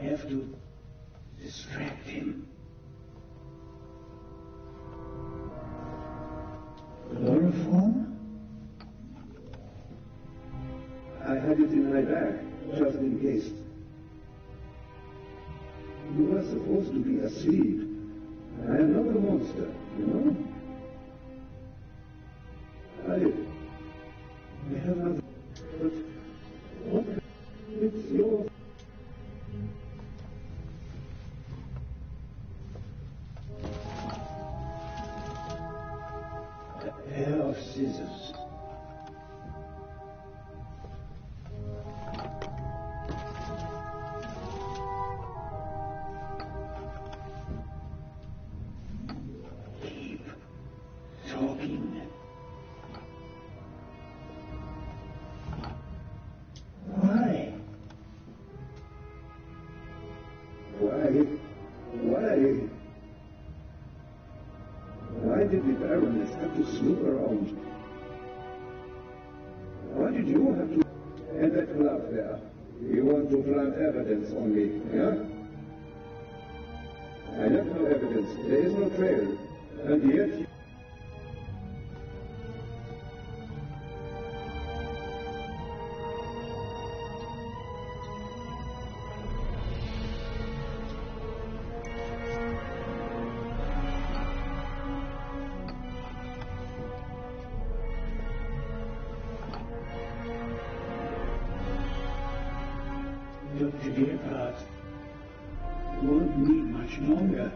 have to distract him. Chloroform? I had it in my bag, just in case. You were supposed to be asleep. I am not a monster, you know? I have not... But what... It's your... A pair of scissors. Keep talking. Why? Why did the Baroness have to snoop around? Why did you have to... And that glove there. You want to plant evidence on me, yeah? I have no evidence. There is no trail. And yet... Dr. Gebhardt won't need much longer.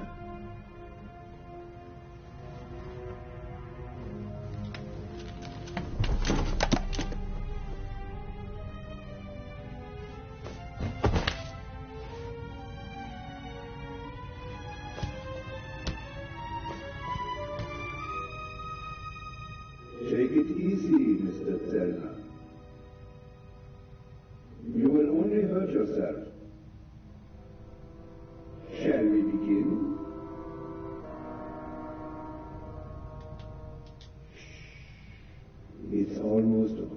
Take it easy, Mr. Zellner. You will only hurt yourself. Shall we begin? It's almost over.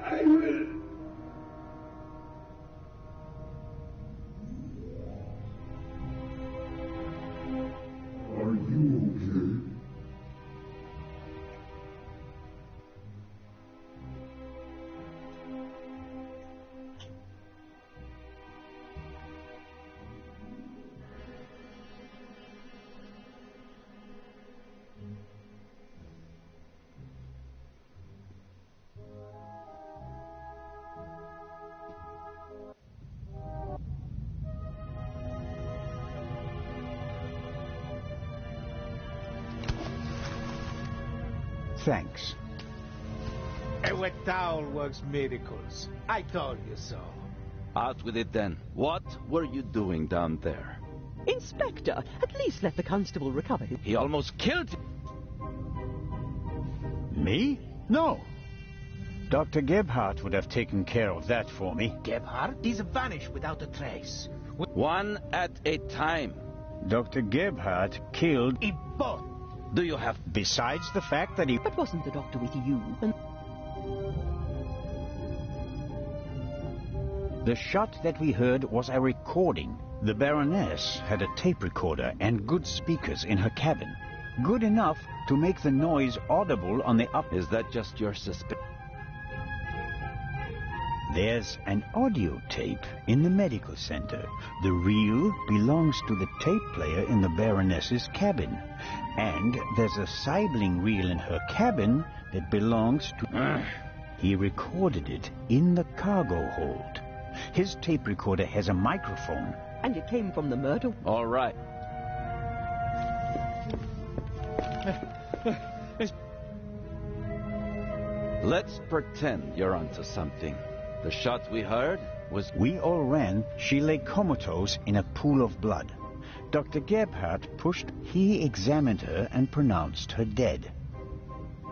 I will... Are you okay? Thanks. A wet towel works miracles. I told you so. Out with it then. What were you doing down there? Inspector, at least let the constable recover him. He almost killed you. Me? No. Dr. Gebhardt would have taken care of that for me. Gebhardt? He's vanished without a trace. One at a time. Dr. Gebhardt killed... Both. Do you have... Besides the fact that he... But wasn't the doctor with you? And... The shot that we heard was a recording. The Baroness had a tape recorder and good speakers in her cabin. Good enough to make the noise audible on the up... Is that just your suspicion? There's an audio tape in the medical center. The reel belongs to the tape player in the Baroness's cabin. And there's a sibling reel in her cabin that belongs to... He recorded it in the cargo hold. His tape recorder has a microphone. And it came from the murder... All right. Let's pretend you're onto something. The shot we heard was... We all ran. She lay comatose in a pool of blood. Dr. Gebhardt pushed. He examined her and pronounced her dead.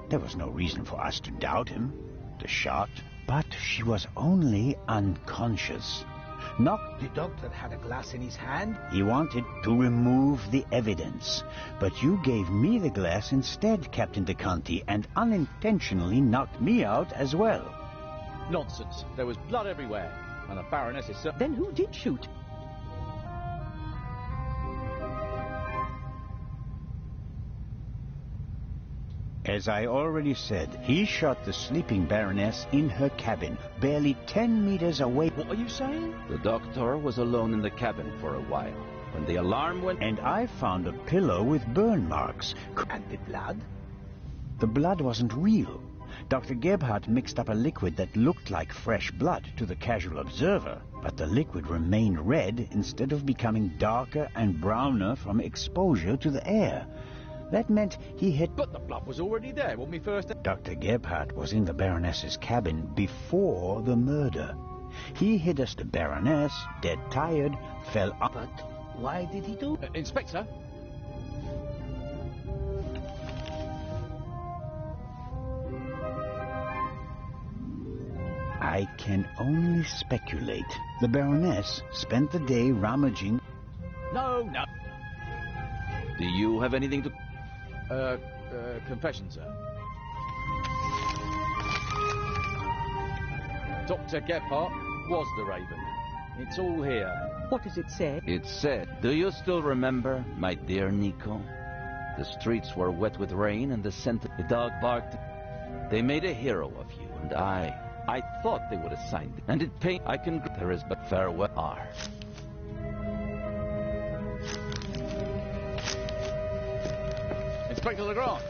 There was no reason for us to doubt him. The shot. But she was only unconscious. Not... The doctor had a glass in his hand. He wanted to remove the evidence. But you gave me the glass instead, Captain DeConti, and unintentionally knocked me out as well. Nonsense. There was blood everywhere, and the Baroness is... Then who did shoot? As I already said, he shot the sleeping Baroness in her cabin, barely 10 meters away. What are you saying? The doctor was alone in the cabin for a while. When the alarm went... And I found a pillow with burn marks. And the blood? The blood wasn't real. Dr. Gebhardt mixed up a liquid that looked like fresh blood to the casual observer, but the liquid remained red instead of becoming darker and browner from exposure to the air. That meant he had... But the blood was already there when we first... Dr. Gebhardt was in the Baroness's cabin before the murder. He hid us. The Baroness, dead tired, fell up... But why did he do... Inspector? I can only speculate. The Baroness spent the day rummaging... No. Do you have anything to... confession, sir. Dr. Gebhardt was the Raven. It's all here. What does it say? It said, do you still remember, my dear Nico? The streets were wet with rain and the scent of the dog barked. They made a hero of you, and I thought they would have signed it. And it paid. I can... There is but farewell. R. Inspector Legrand.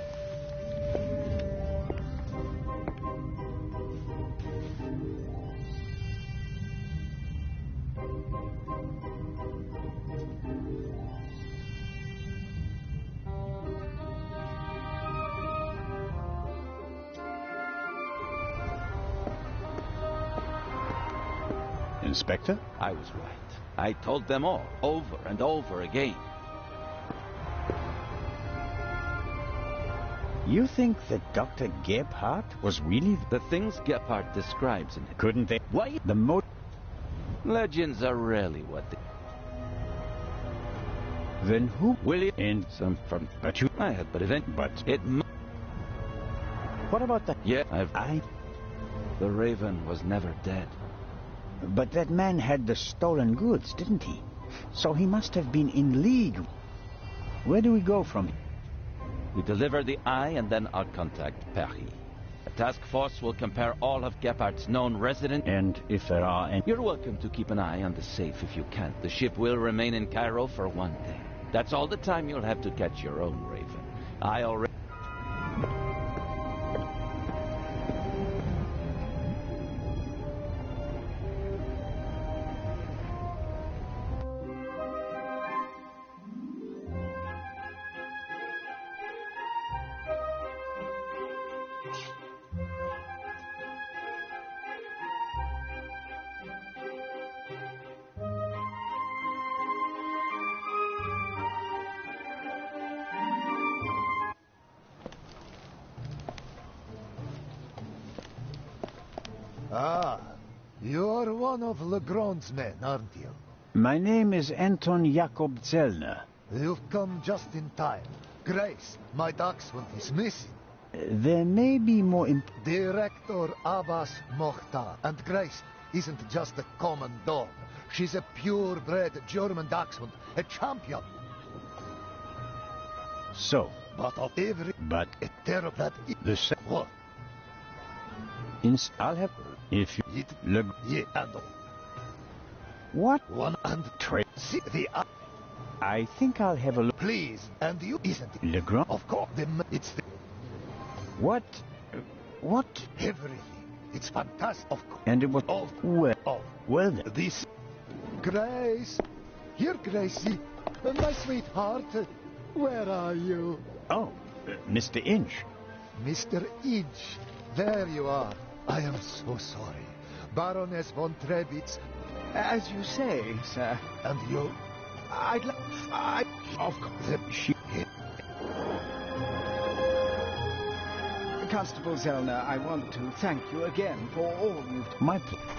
Inspector? I was right. I told them all, over and over again. You think that Dr. Gebhardt was really... The things Gebhardt describes in it. Couldn't they... Why? The Legends are rarely what they... Then who... William... In some... From... But you... I had but event... But... It... What about that... Yeah, The Raven was never dead. But that man had the stolen goods, didn't he? So he must have been in league. Where do we go from here? We deliver the eye and then I'll contact Paris. A task force will compare all of Gebhardt's known residents. And if there are any... You're welcome to keep an eye on the safe if you can. The ship will remain in Cairo for one day. That's all the time you'll have to catch your own Raven. I already... Ah, you're one of Legrand's men, aren't you? My name is Anton Jakob Zellner. You've come just in time. Grace, my dachshund, is missing. There may be more Director Abbas Mokhtar. And Grace isn't just a common dog. She's a purebred German dachshund, a champion. So... But of every... But... A terrible... That The sa... What? I'll have... If you... Ye and... What? One and... See the... I think I'll have a look. Please, and you... Isn't it? Legrand? Of course, it's the... What? What? Everything. It's fantastic, of course. And it was... All... Well then. This... Grace! Here, Gracie. My sweetheart. Where are you? Oh, Mr. Inch. Mr. Inch. There you are. I am so sorry. Baroness von Trebitz. As you say, sir. And you... Of course. Constable Zellner, I want to thank you again for all you've... My pleasure.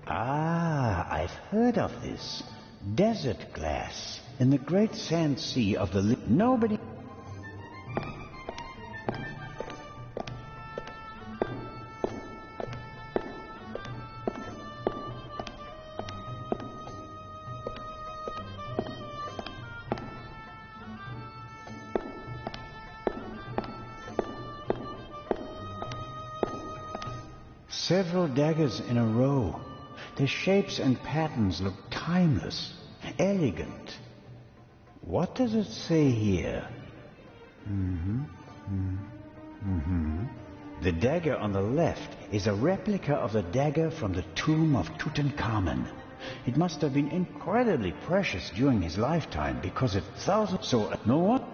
Ah, I've heard of this. Desert glass. In the great sand sea of the... Nobody... Several daggers in a row. Their shapes and patterns look timeless, elegant. What does it say here? The dagger on the left is a replica of the dagger from the tomb of Tutankhamun. It must have been incredibly precious during his lifetime because it thousands... So, no one...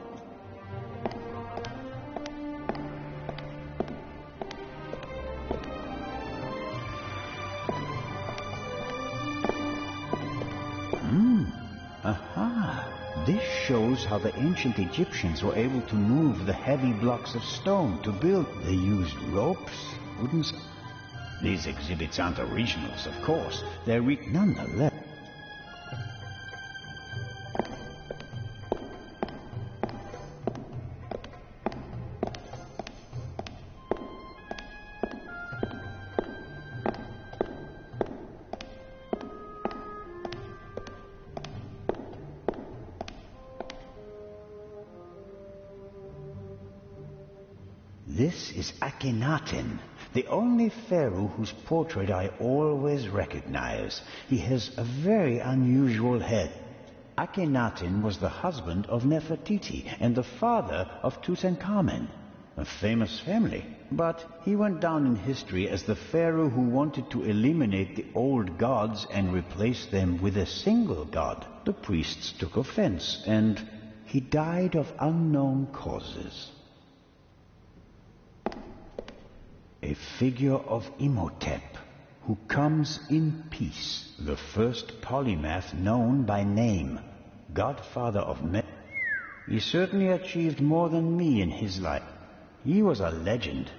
Aha! This shows how the ancient Egyptians were able to move the heavy blocks of stone to build. They used ropes, wooden... These exhibits aren't originals, of course. They're nonetheless. This is Akhenaten, the only pharaoh whose portrait I always recognize. He has a very unusual head. Akhenaten was the husband of Nefertiti and the father of Tutankhamun, a famous family. But he went down in history as the pharaoh who wanted to eliminate the old gods and replace them with a single god. The priests took offense, and he died of unknown causes. A figure of Imhotep, who comes in peace, the first polymath known by name, godfather of men. He certainly achieved more than me in his life. He was a legend.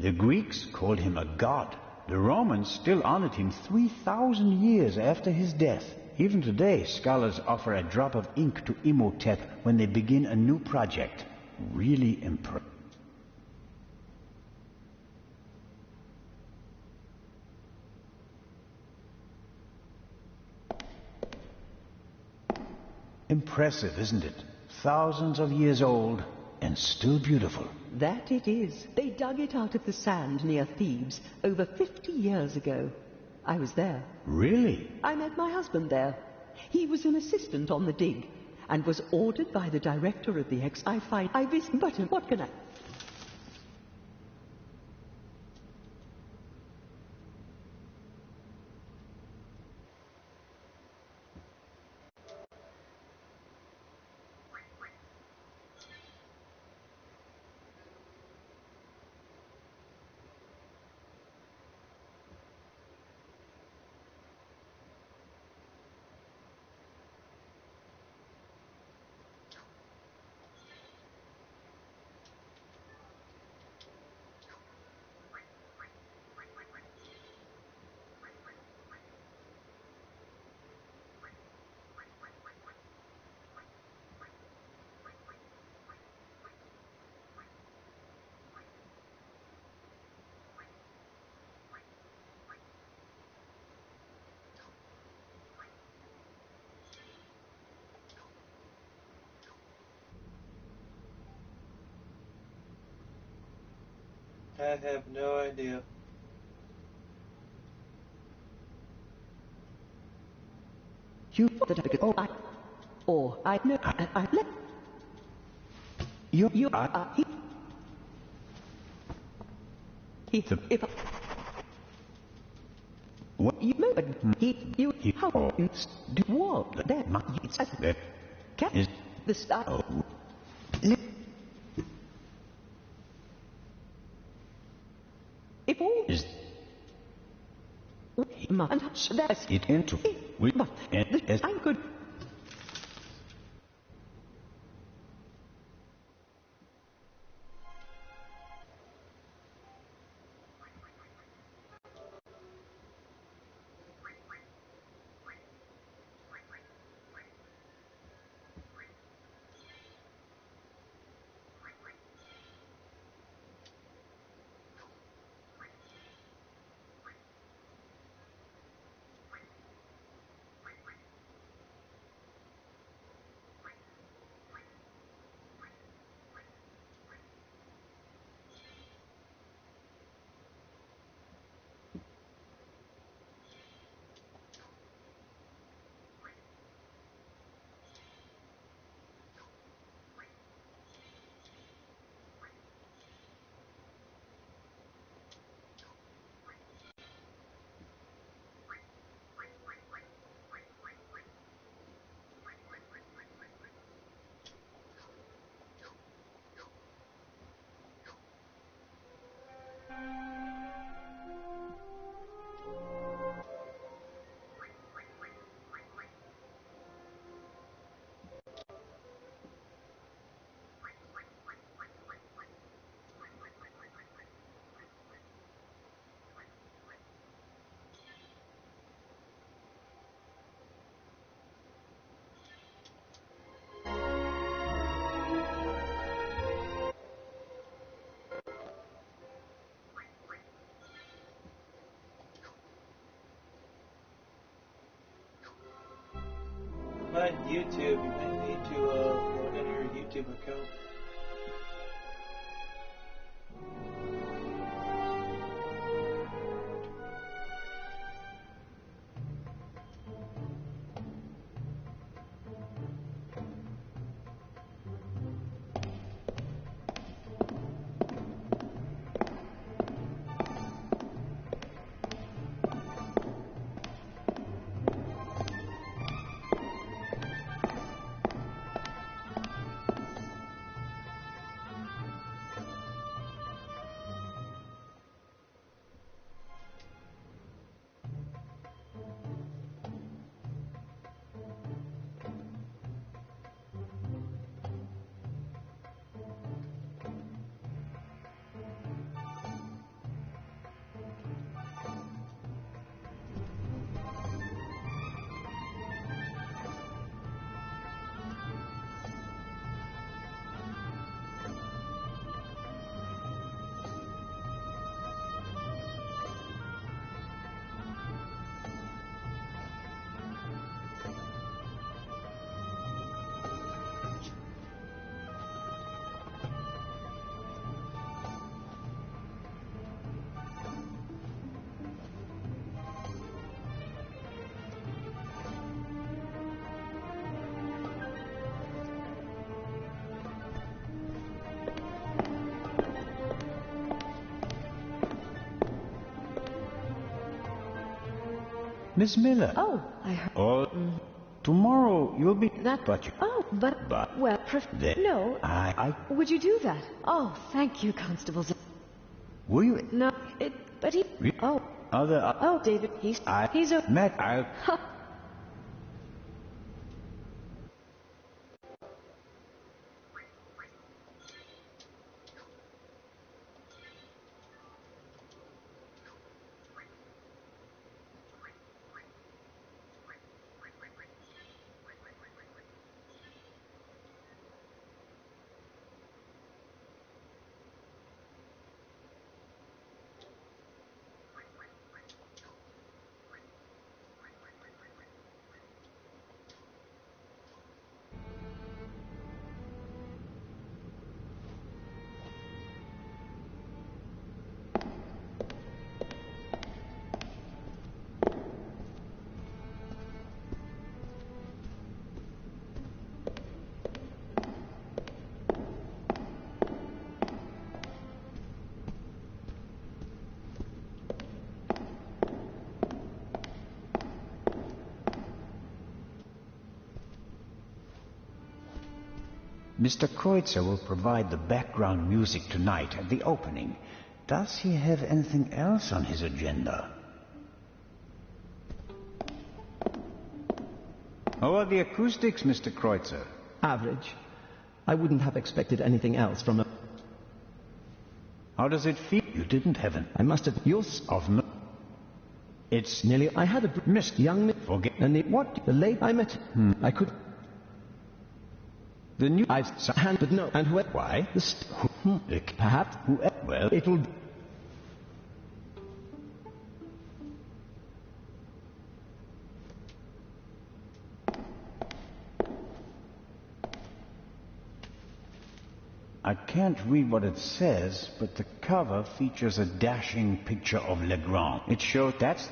The Greeks called him a god. The Romans still honored him 3,000 years after his death. Even today, scholars offer a drop of ink to Imhotep when they begin a new project. Really impressive. Impressive, isn't it? Thousands of years old and still beautiful. That it is. They dug it out of the sand near Thebes over 50 years ago. I was there. Really? I met my husband there. He was an assistant on the dig and was ordered by the director of the I visited, but what can I... I have no idea. You I know I let You are he if what you know but you how do what that that cat is the star if all is and that's it into we but as I could find YouTube, you might need to log in your YouTube account. Miss Miller. Oh, I heard. Oh, tomorrow you'll be... That... But you... Oh, but... Well, no. Would you do that? Oh, thank you, Constable. Will you... No, but he... Oh. Other... Oh, David, he's a... Matt, I'll... Mr. Kreutzer will provide the background music tonight at the opening. Does he have anything else on his agenda? How are the acoustics, Mr. Kreutzer? Average. I wouldn't have expected anything else from a... How does it feel? You didn't have an... I must have... Yours... Of no... It's... Nearly... I had a... Missed young... Forget... And the... What? The late... I met... I could... The new... I've... Hand... But no... And where... Why? The... Perhaps... Well... It'll... I can't read what it says, but the cover features a dashing picture of Legrand. It shows that's...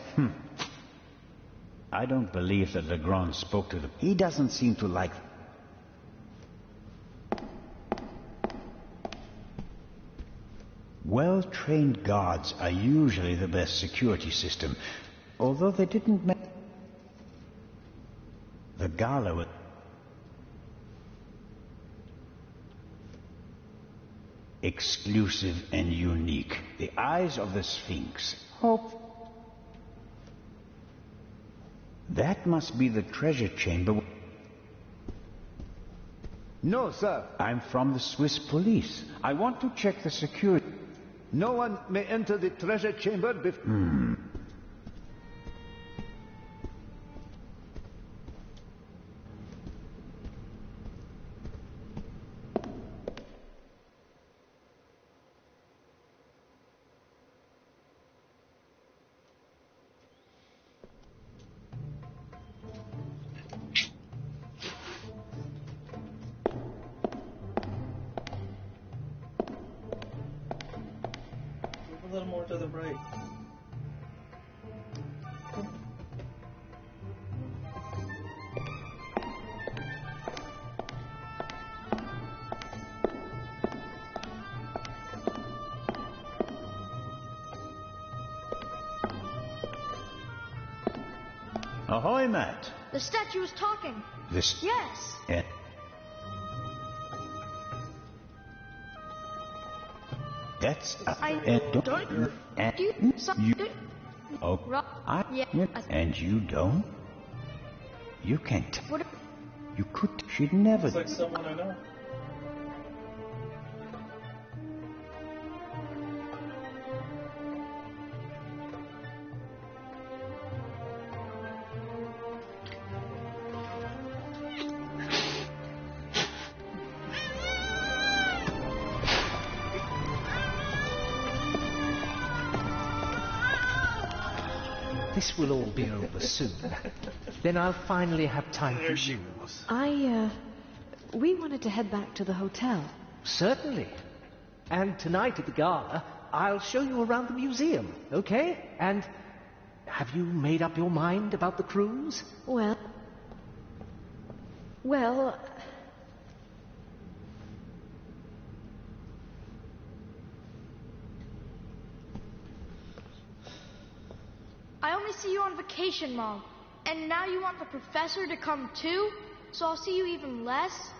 I don't believe that Legrand spoke to them. He doesn't seem to like... Well-trained guards are usually the best security system, although they didn't make... The gala... Exclusive and unique. The eyes of the Sphinx. Hope. That must be the treasure chamber. No, sir. I'm from the Swiss police. I want to check the security. No one may enter the treasure chamber before... more to the right. Ahoy, Matt. The statue is talking. This... Yes. That's... And you don't? You can't. What? You could... She'd never... It's like someone I know. This will all be over soon. Then I'll finally have time for you. We wanted to head back to the hotel. Certainly. And tonight at the gala, I'll show you around the museum, okay? And have you made up your mind about the cruise? Well... I only see you on vacation, Mom. And now you want the professor to come too? So I'll see you even less?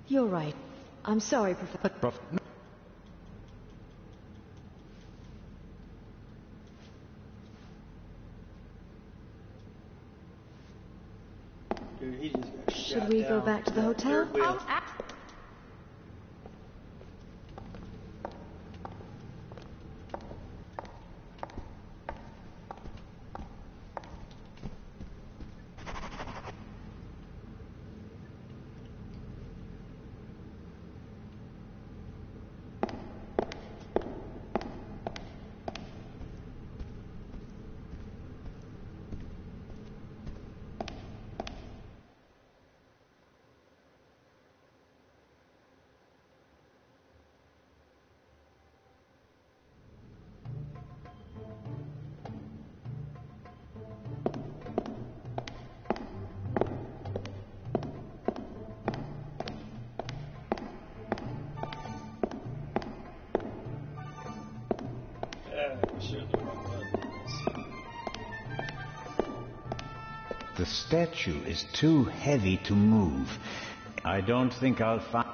You're right. I'm sorry, Professor. Dude, he just got Should we go back to the hotel? The statue is too heavy to move. I don't think I'll find...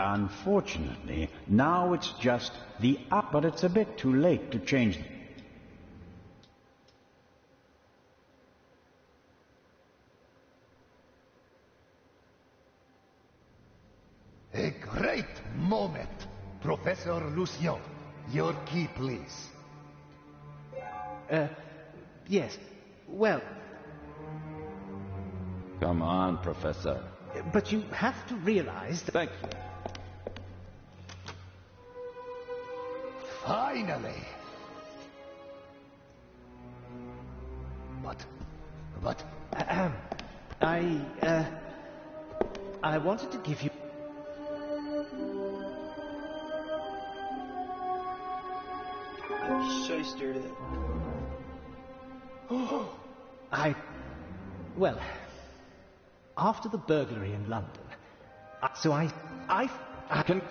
Unfortunately, now it's just the up, but it's a bit too late to change. A great moment, Professor Lucien. Your key, please. Yes. Well... Come on, Professor. But you have to realize that... Thank you. Finally! But... I wanted to give you... Shyster it. Well, after the burglary in London, so I can...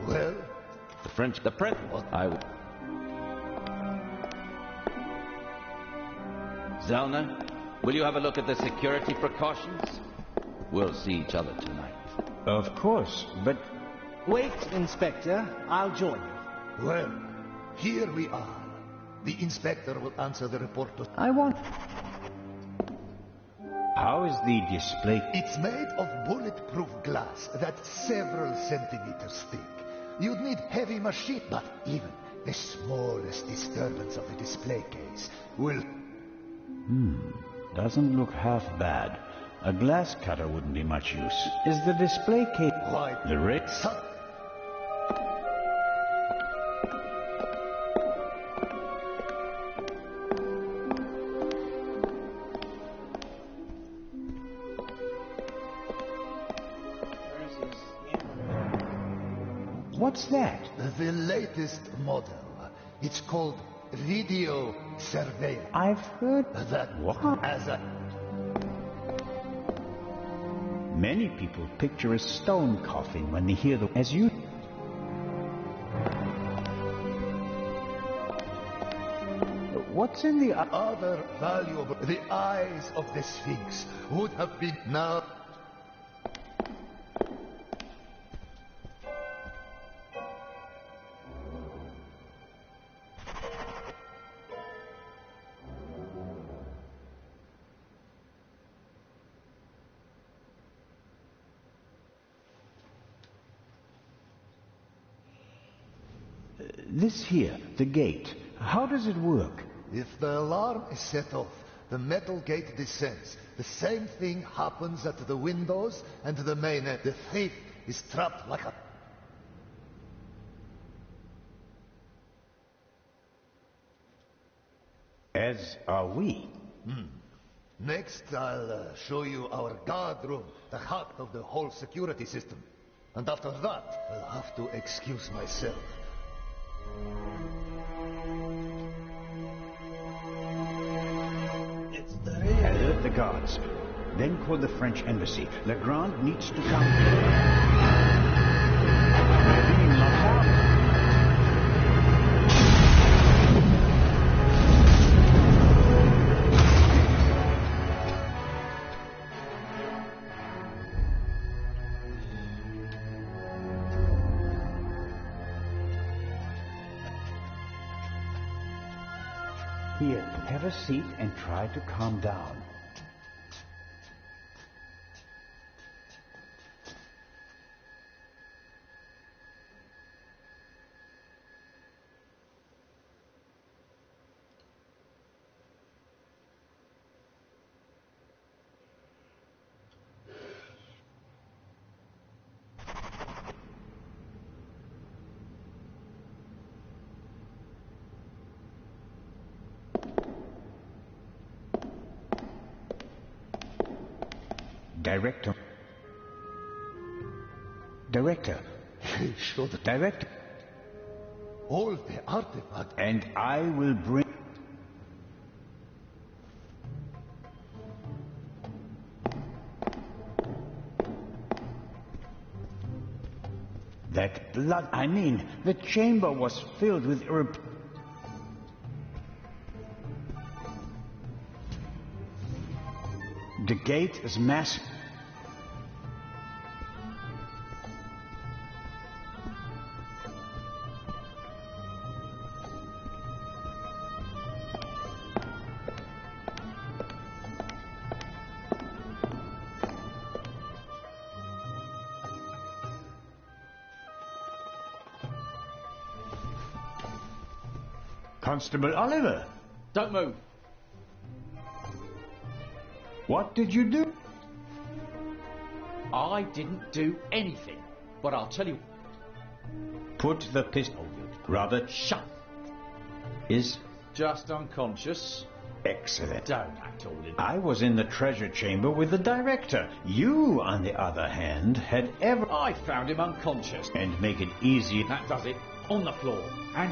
Well, French, the print. Zelna, will you have a look at the security precautions? We'll see each other tonight. Of course, but... Wait, Inspector. I'll join you. Well, here we are. The Inspector will answer the report to... I want... How is the display? It's made of bulletproof glass that's several centimeters thick. You'd need heavy machine, but even the smallest disturbance of the display case will... Doesn't look half bad. A glass cutter wouldn't be much use. Is the display case... Why? The Ritz? What's that? The latest model. It's called video surveillance. I've heard that. What? As a... Many people picture a stone coffin when they hear the... As you... What's in the... Other valuable... The eyes of the Sphinx would have been now... This here, the gate, how does it work? If the alarm is set off, the metal gate descends. The same thing happens at the windows and the main end. The thief is trapped like a... As are we. Next, I'll show you our guard room, the heart of the whole security system. And after that, I'll have to excuse myself. Alert the guards. Then call the French embassy. Legrand needs to come. We're being locked out. Here, have a seat and try to calm down. Director. Show the... Director. All the artifacts. And I will bring... That blood... I mean, the chamber was filled with... The gate is massive. Constable Oliver. Don't move. What did you do? I didn't do anything, but I'll tell you. Put the pistol. Robert. Shut. Is just unconscious. Excellent. Don't act all in. I was in the treasure chamber with the director. You, on the other hand, had ever... I found him unconscious. And make it easy. That does it. On the floor. And...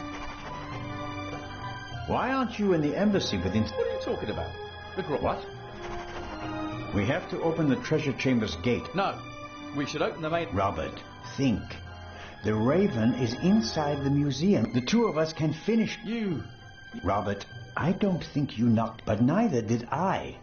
Why aren't you in the embassy within... What are you talking about? The What? We have to open the treasure chamber's gate. No. We should open the main... Robert, think. The Raven is inside the museum. The two of us can finish. You... Robert, I don't think you knocked, but neither did I.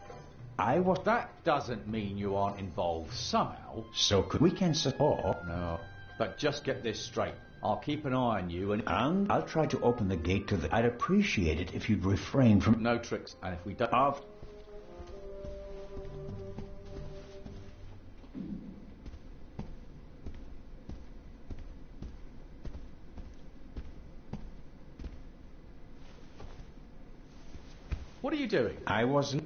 I was... That doesn't mean you aren't involved somehow. So could we can support... No, but just get this straight. I'll keep an eye on you and I'll try to open the gate to the... I'd appreciate it if you'd refrain from... No tricks, and if we don't... What are you doing? I wasn't...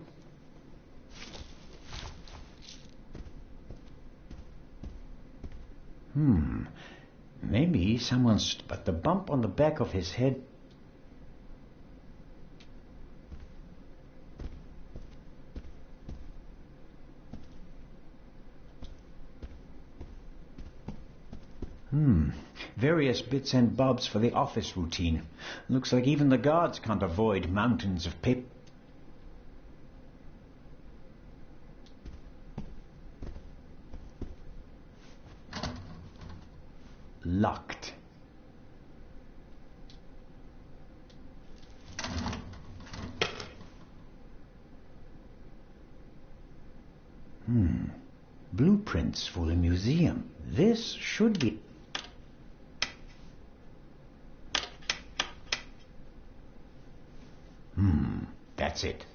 Maybe someone's... But the bump on the back of his head... Various bits and bobs for the office routine. Looks like even the guards can't avoid mountains of paper. Locked. Blueprints for the museum. This should be... That's it.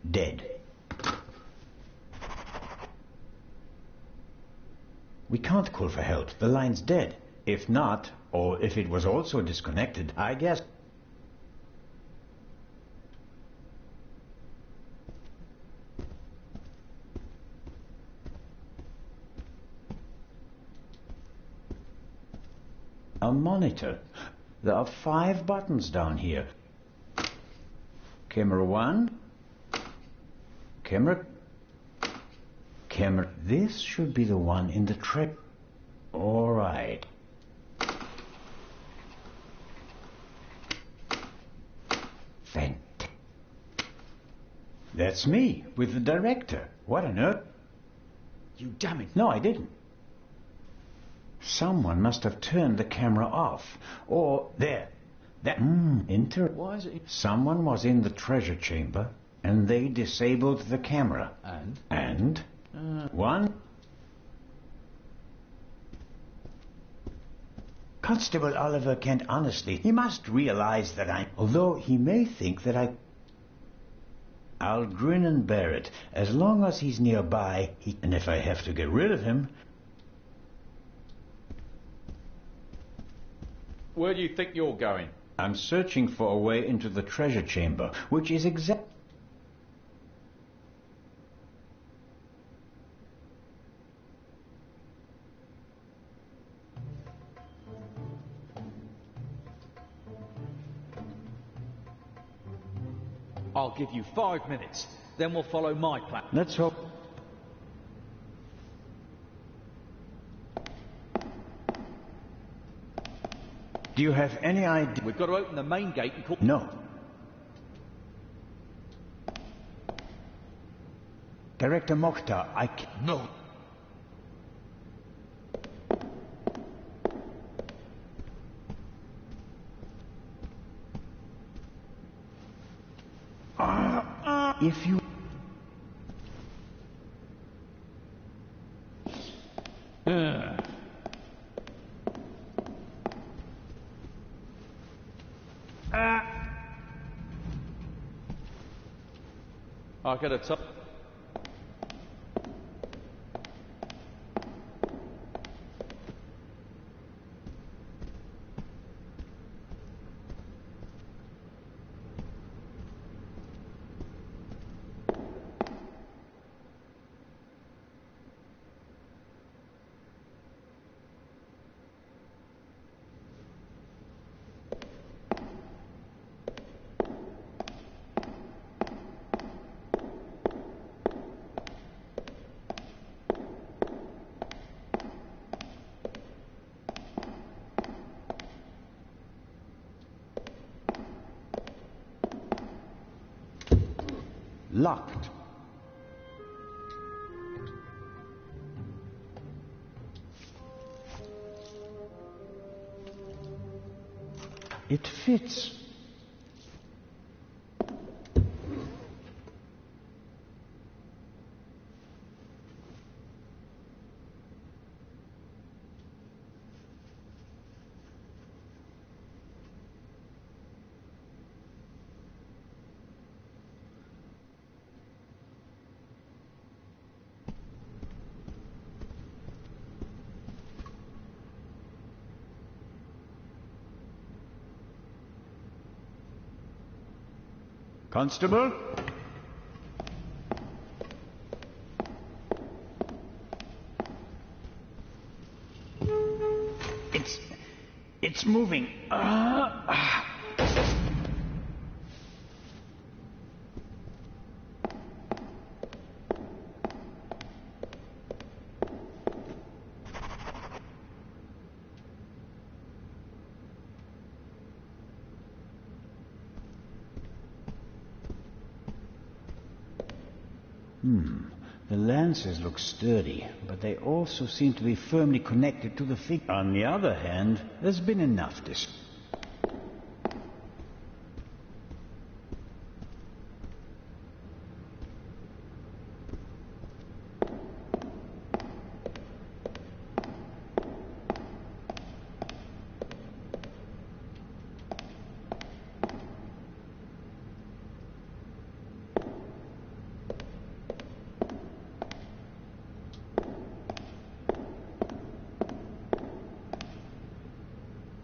Dead. We can't call for help. The line's dead. If not, or if it was also disconnected, I guess... A monitor. There are 5 buttons down here. Camera 1. Camera. This should be the one in the trip. All right. That's me, with the director. What on earth? You damn it. No, I didn't. Someone must have turned the camera off. Or, there. That, Why is it... Someone was in the treasure chamber, and they disabled the camera. And? One... Constable Oliver can't honestly... He must realize that I... Although he may think that I... I'll grin and bear it. As long as he's nearby, and if I have to get rid of him... Where do you think you're going? I'm searching for a way into the treasure chamber, which is exact... I'll give you 5 minutes, then we'll follow my plan. Let's hope... Do you have any idea... We've got to open the main gate and call... No. Director Mokhtar, No. If you... I'll get a top... locked. It fits. Constable? It's moving. The lances look sturdy, but they also seem to be firmly connected to the figure. On the other hand, there's been enough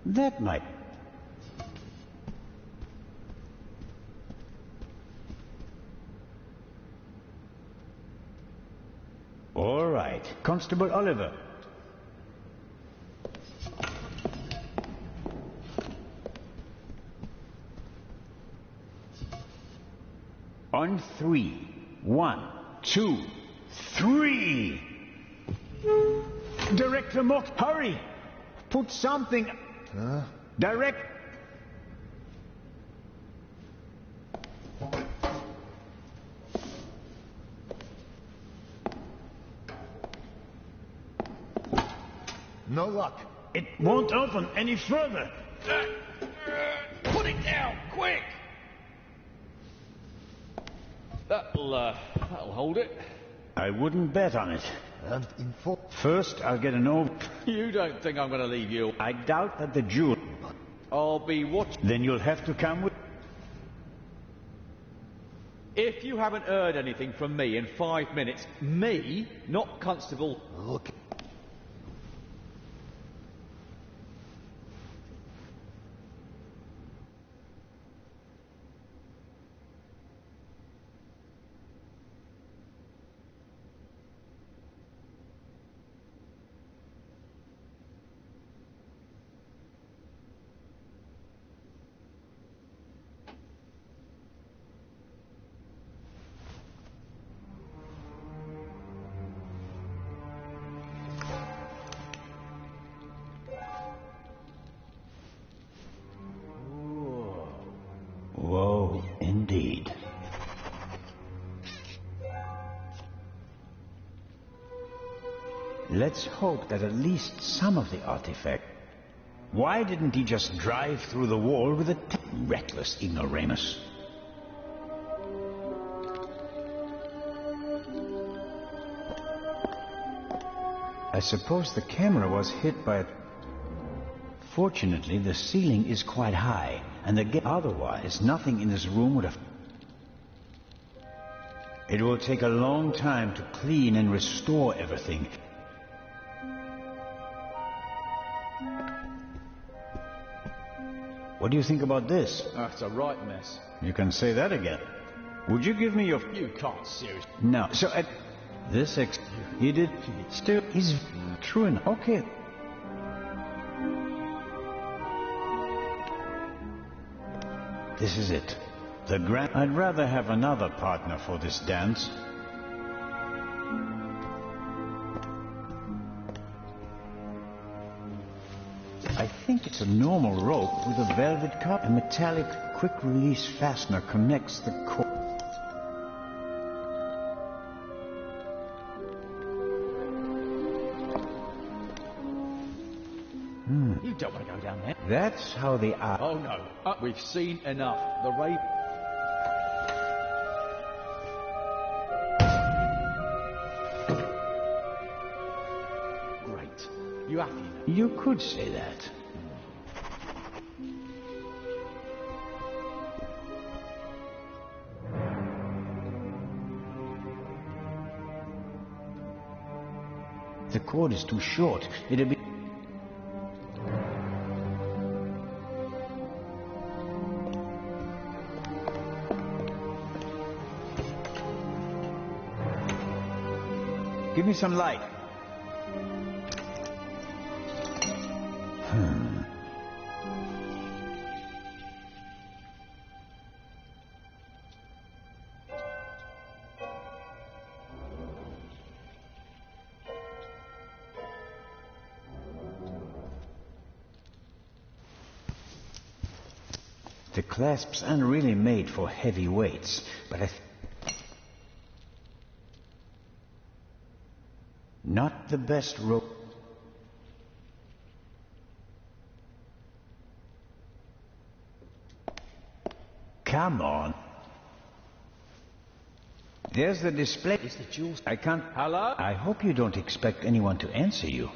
That might. All right, Constable Oliver. On 3. 1, 2, 3. Director Mock, hurry! Put something. Direct. No luck. It won't open any further. Put it down, quick! That'll hold it. I wouldn't bet on it. And First, I'll get an over. You don't think I'm going to leave you? I doubt that the jewel. I'll be watching. Then you'll have to come with. If you haven't heard anything from me in 5 minutes, me, not Constable. Look. Whoa, indeed. Let's hope that at least some of the artifact. Why didn't he just drive through the wall with a reckless ignoramus? I suppose the camera was hit by a... Fortunately, the ceiling is quite high, and otherwise nothing in this room would have... It will take a long time to clean and restore everything. What do you think about this? That's a right mess. You can say that again. Would you give me your... You can't seriously... No, so at... This he did... Still, he's true enough. Okay. This is it. The grand... I'd rather have another partner for this dance. I think it's a normal rope with a velvet cup. A metallic quick-release fastener connects the cord. You don't want to go down there. That's how they are. Oh, no. We've seen enough. The Raven... Great. You happy now? You could say that. The cord is too short. It'll be... Give me some light. The clasps aren't really made for heavy weights, but not the best rope. Come on. There's the display. Is the jewels? I can't... Hello? I hope you don't expect anyone to answer you.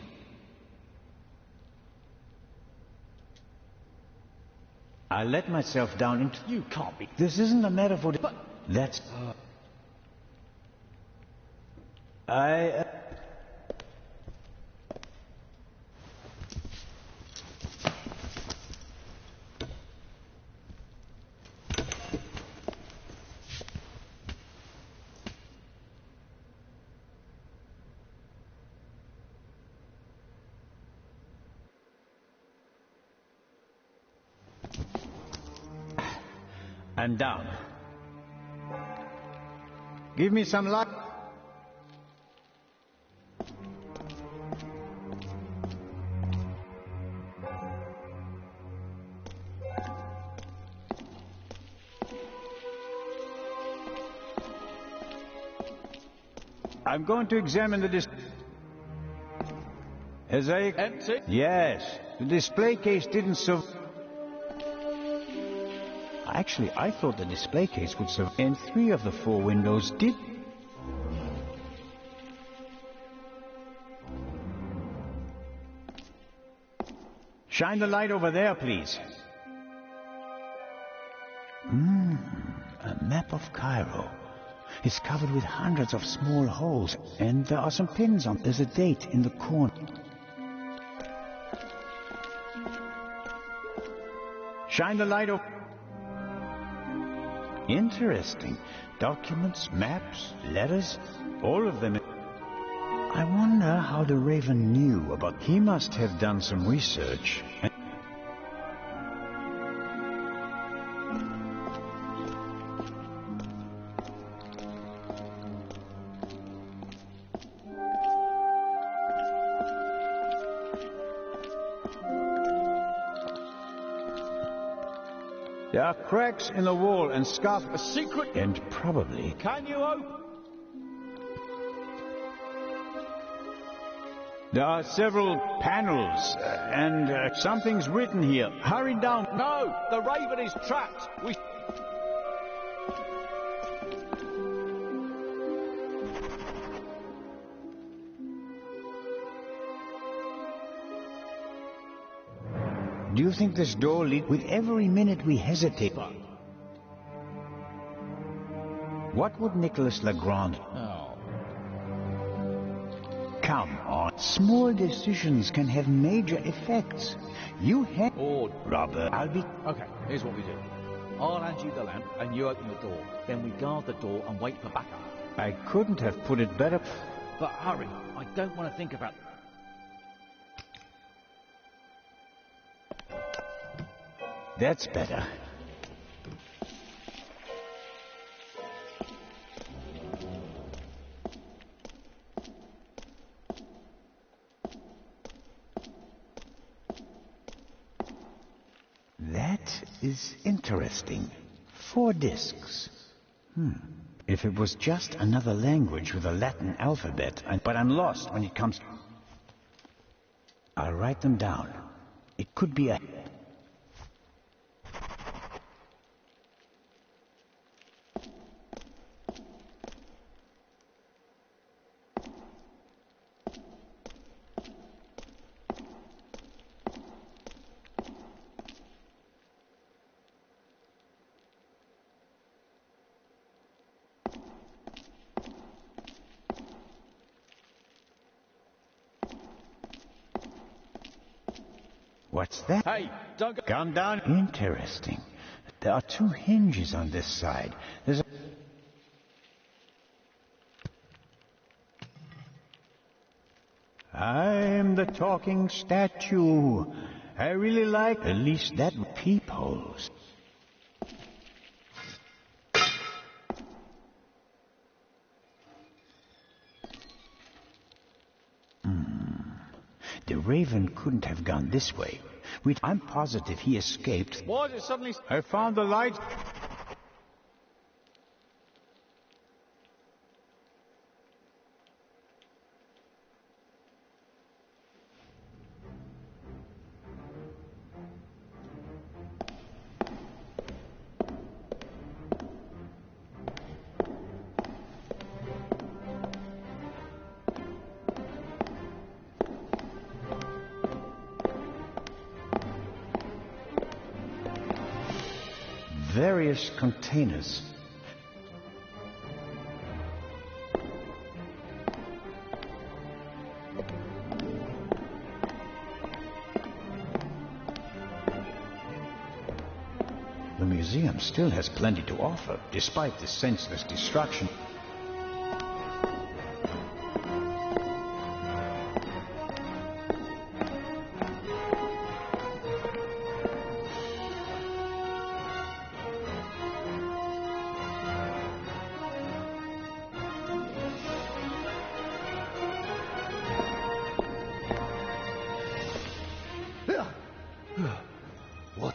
I let myself down into... You can't be... This isn't a metaphor... But... That's... I'm down. Give me some light. I'm going to examine the display. As I... Empty? Yes. The display case didn't survive. Actually, I thought the display case would survive, and 3 of the 4 windows did. Shine the light over there, please. A map of Cairo. It's covered with hundreds of small holes, and there are some pins on. There's a date in the corner. Shine the light over. Interesting. Documents, maps, letters, all of them. I wonder how the Raven knew about... He must have done some research. There are cracks in the wall and scuff. A secret? And probably... Can you open? There are several panels, and something's written here. Hurry down. No! The Raven is trapped! We... Do you think this door leads... With every minute we hesitate... What would Nicholas Legrand... Oh. Come on. Small decisions can have major effects. You have... Oh, Robert, I'll be... Okay, here's what we do. I'll hand you the lamp, and you open the door. Then we guard the door and wait for backup. I couldn't have put it better... But hurry, I don't want to think about... That's better. That is interesting. 4 discs. If it was just another language with a Latin alphabet, but I'm lost when it comes... I'll write them down. It could be a... What's that? Hey, don't go... Calm down. Interesting. There are 2 hinges on this side. There's a... I'm the talking statue. I really like... At least that peepholes. The Raven couldn't have gone this way. I'm positive he escaped. Why is it suddenly... I found the light. Various containers. The museum still has plenty to offer, despite the senseless destruction.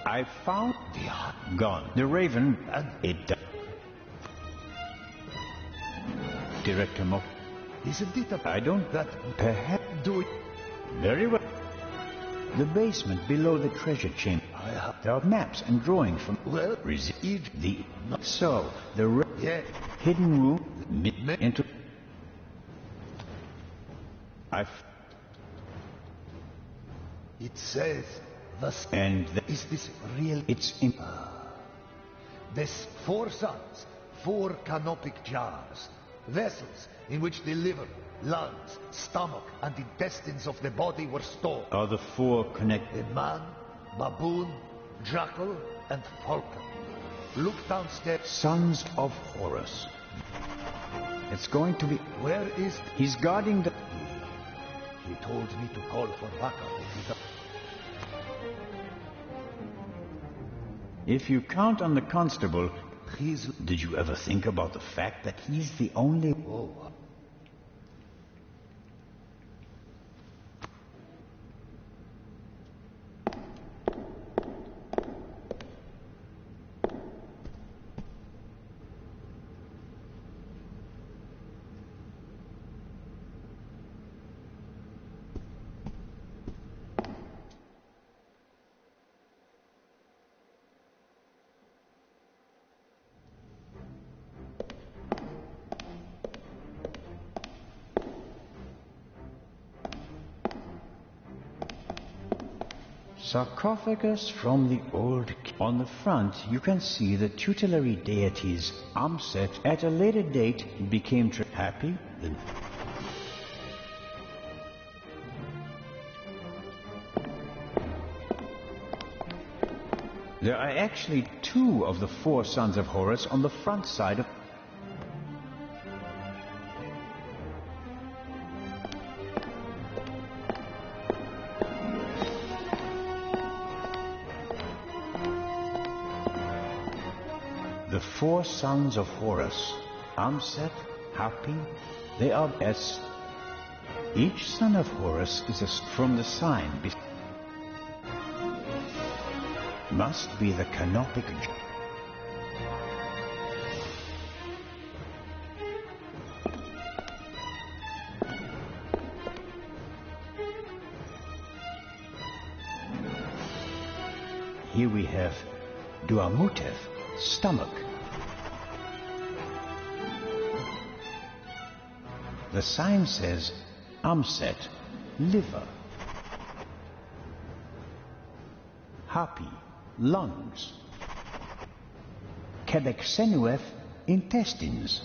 I found the gone. The Raven and it. Director Mo. Isn't it a... I don't. That... Perhaps. Do it... Very well. The basement below the treasure chamber. There are maps and drawings from... Well... The... So, the... Yeah. Hidden room... Into... It says... And is this real? It's in... There's 4 suns, 4 canopic jars, vessels in which the liver, lungs, stomach, and intestines of the body were stored. Are the 4 connected? The man, baboon, jackal, and falcon. Look downstairs. Sons of Horus. It's going to be... Where is... He's guarding the... He told me to call for backup if he does. If you count on the constable, Did you ever think about the fact that he's the only... Oh. Sarcophagus from the old... On the front, you can see the tutelary deities Amset. At a later date, became happy. There are actually 2 of the 4 sons of Horus on the front side of... The 4 sons of Horus, Amset, Hapi, they are S. Each son of Horus is from the sign. Must be the canopic. here we have Duamutev, stomach. The sign says Amset, liver. Happy, lungs. Quebec-Senuef, intestines.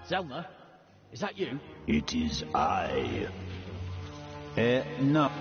Zelna, is that you? It is I. No.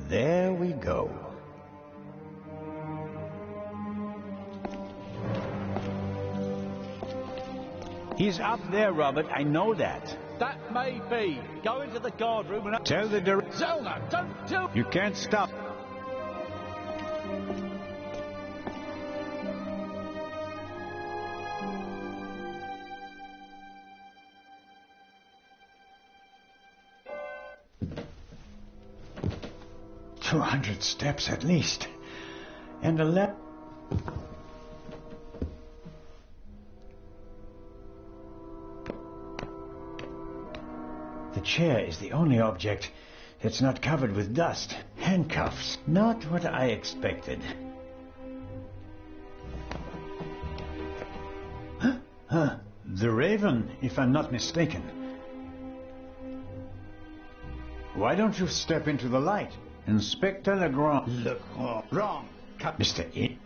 There we go. He's up there, Robert. I know that. That may be. Go into the guard room and... Tell the director... Zelna, don't do... You can't stop. "200 steps at least. And 11... The chair is the only object that's not covered with dust. Handcuffs. Not what I expected. The Raven, if I'm not mistaken. Why don't you step into the light? Inspector Legrand. Legrand. Wrong. Mr. E.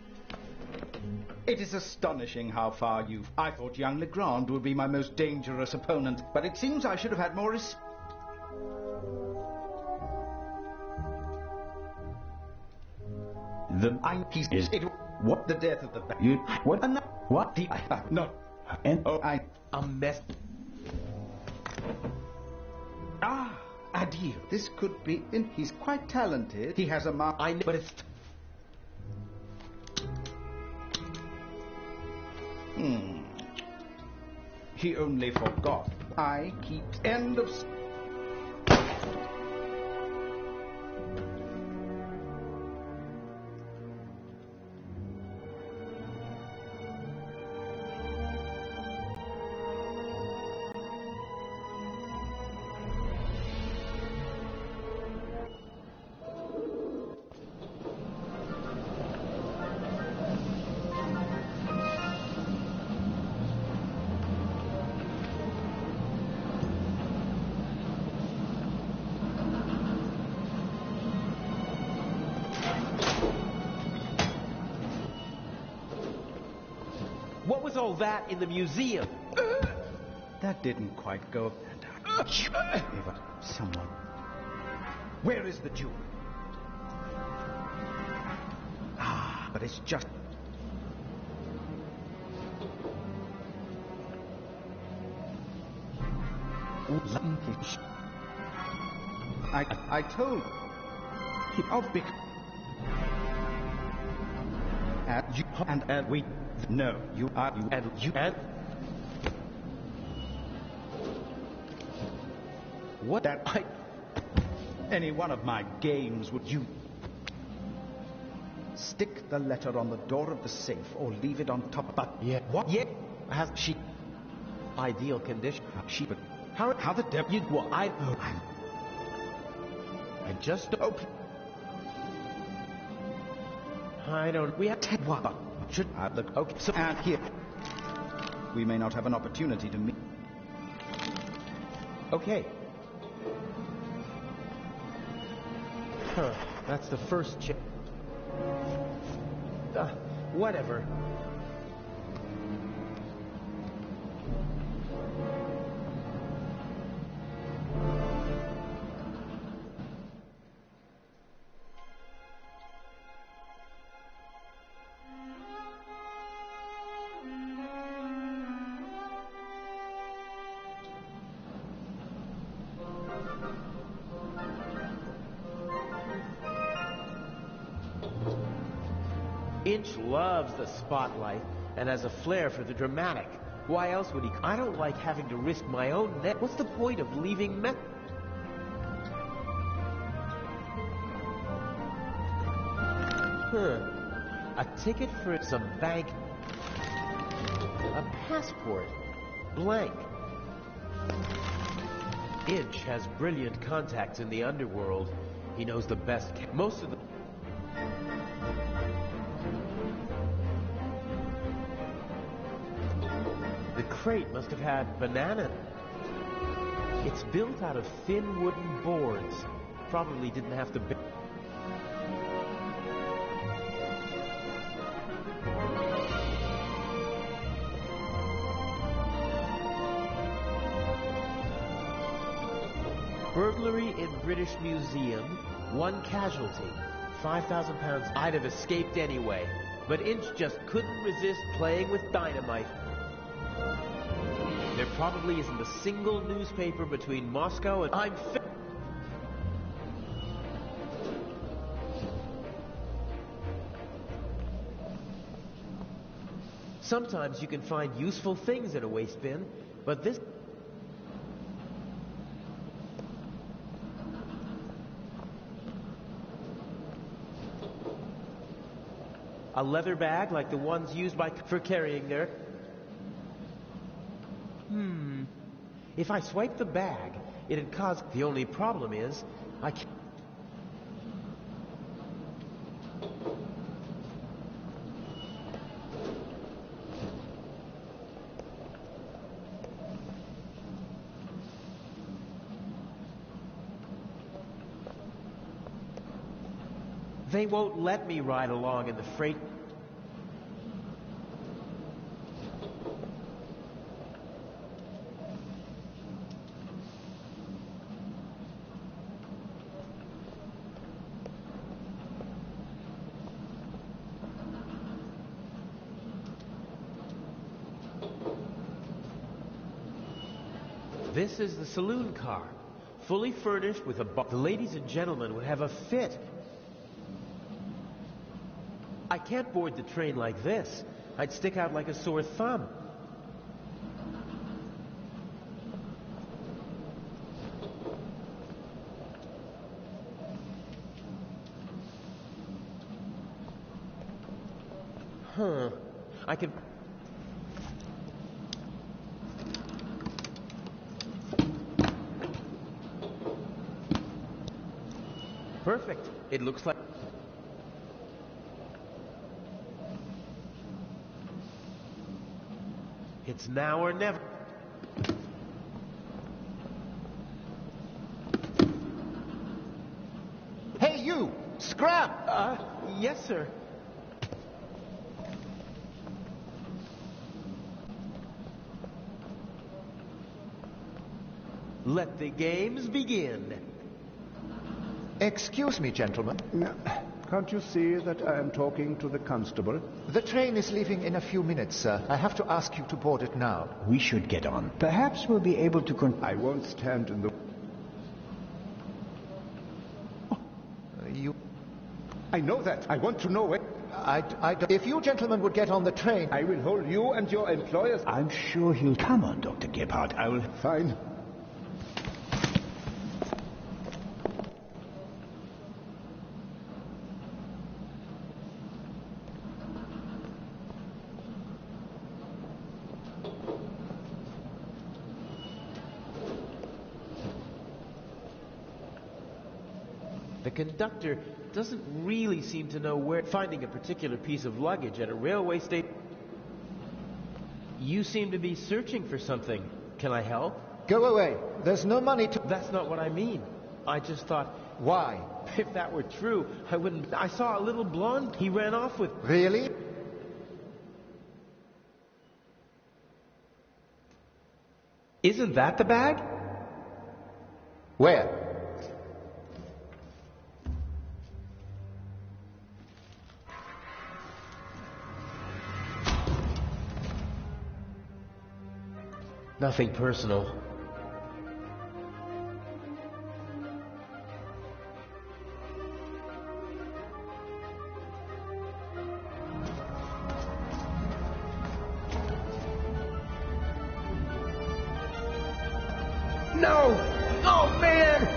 It is astonishing how far you've... I thought young Legrand would be my most dangerous opponent, but it seems I should have had more What the death of the... You... What? What? The... Not... And... Oh, I... A mess... Ah! Adil. This could be... He's quite talented. He has a mark... I know, but it's... He only forgot. I keep... End of... was all that in the museum? That didn't quite go. Eva, someone. Where is the jewel? Ah, but it's just... I told... Keep out big... And we... No, you are... You and... What that I... Any one of my games would you... Stick the letter on the door of the safe or leave it on top. But yeah, what? Yeah, has she ideal condition? She but how the devil you what? I just open. I don't. We have to what? Should I look? Okay, so and here we may not have an opportunity to meet. Okay. Huh? That's the first check. Whatever. Inch loves the spotlight and has a flair for the dramatic. Why else would he? I don't like having to risk my own neck. What's the point of leaving A ticket for some bank. A passport. Blank. Inch has brilliant contacts in the underworld. He knows the best. Most of the... The crate must have had banana. It's built out of thin wooden boards. Probably didn't have to be... Burglary in British Museum, 1 casualty, £5,000. I'd have escaped anyway, but Inch just couldn't resist playing with dynamite. There probably isn't a single newspaper between Moscow and Sometimes you can find useful things in a waste bin, but this... A leather bag like the ones used for carrying their... If I swipe the bag, it'd cause... The only problem is, I can't... They won't let me ride along in the freight... This is the saloon car, fully furnished with a bar. The ladies and gentlemen would have a fit. I can't board the train like this. I'd stick out like a sore thumb. I could... Perfect. It looks like... It's now or never. Hey, you! Scrap! Yes, sir. Let the games begin. Excuse me, gentlemen. Can't you see that I am talking to the constable? The train is leaving in a few minutes, sir. I have to ask you to board it now. We should get on. Perhaps we'll be able to I won't stand in the... I know that. I want to know it. If you gentlemen would get on the train... I will hold you and your employers... I'm sure he'll... Come on, Dr. Gebhardt. I will... Fine. The conductor doesn't really seem to know where finding a particular piece of luggage at a railway station. You seem to be searching for something. Can I help? Go away. There's no money to... That's not what I mean. I just thought... Why? If that were true, I wouldn't... I saw a little blonde he ran off with... Really? Isn't that the bag? Where? Nothing personal. No! Oh, man!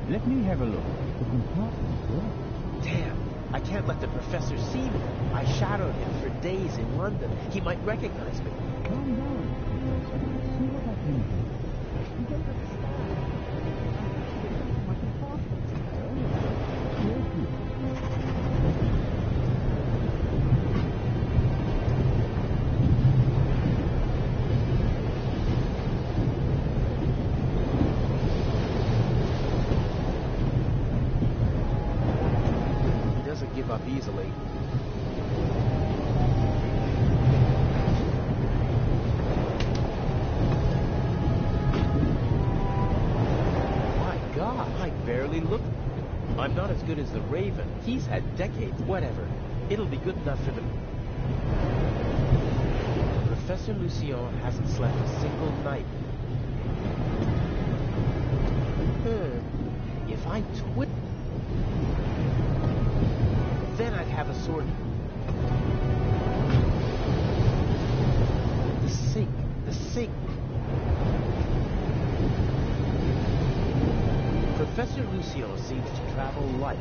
Let me have a look. Damn, I can't let the professor see me. I shadowed him for days in London. He might recognize me. Calm down. See what I can do. You don't understand. What the fuck? Give up easily. My God, I barely look. I'm not as good as the Raven. He's had decades. Whatever. It'll be good enough for them. Professor Lucien hasn't slept a single night. If I twit... Then I'd have a sort of... The sink. Professor Lucien seems to travel light.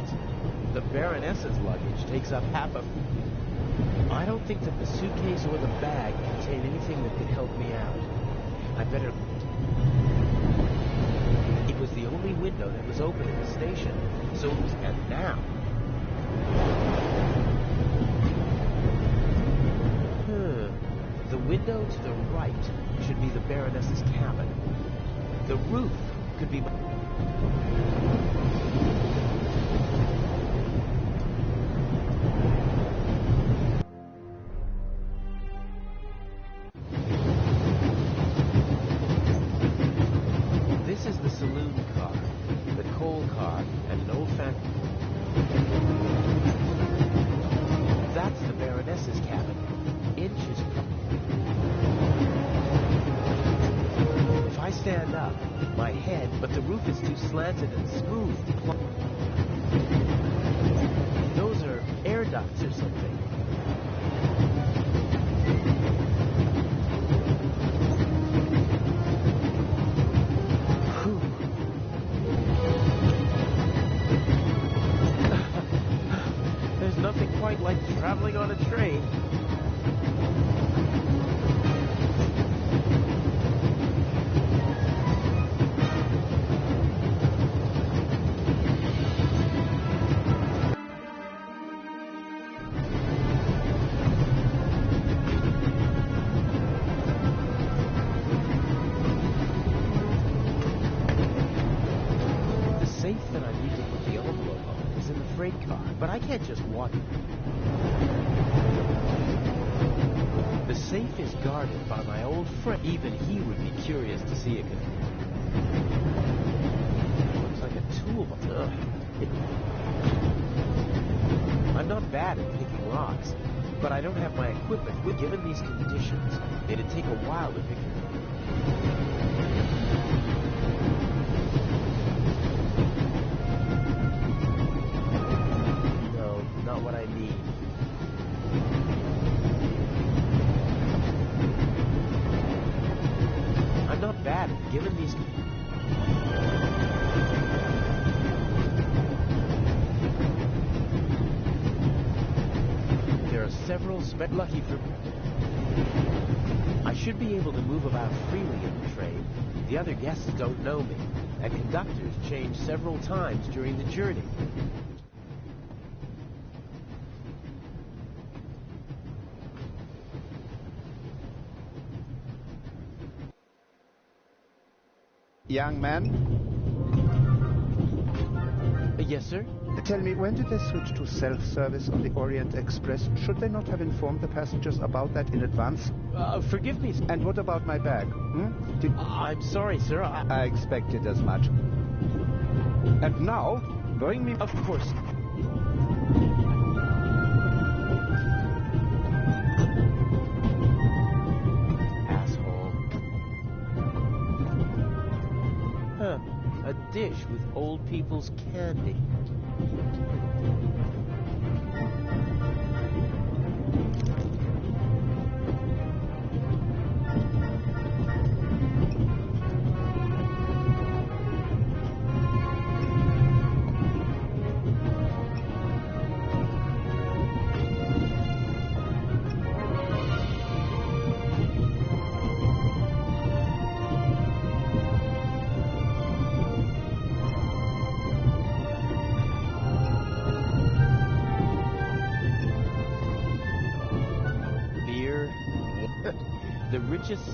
The Baroness's luggage takes up half of... I don't think that the suitcase or the bag contain anything that could help me out. I better... It was the only window that was open in the station. So it was... And now... The window to the right should be the Baroness's cabin. The roof could be... This is the saloon car, the coal car, and an old-fashioned... That's the Baroness's cabin. Inches... If I stand up, my head, but the roof is too slanted and smooth to climb. Those are air ducts or something. There's nothing quite like like traveling on a train. But I can't just walk. The safe is guarded by my old friend. Even he would be curious to see it. Looks like a toolbox. I'm not bad at picking locks, but I don't have my equipment. Given these conditions, it'd take a while to pick it up. What I need. I'm not bad at giving these. There are several lucky for. I should be able to move about freely in the train. The other guests don't know me, and conductors change several times during the journey. Young man? Yes, sir? Tell me, when did they switch to self-service on the Orient Express? Should they not have informed the passengers about that in advance? Forgive me. And what about my bag? I'm sorry, sir. I expected as much. And now, bring me... Of course. A dish with old people's candy. The richest...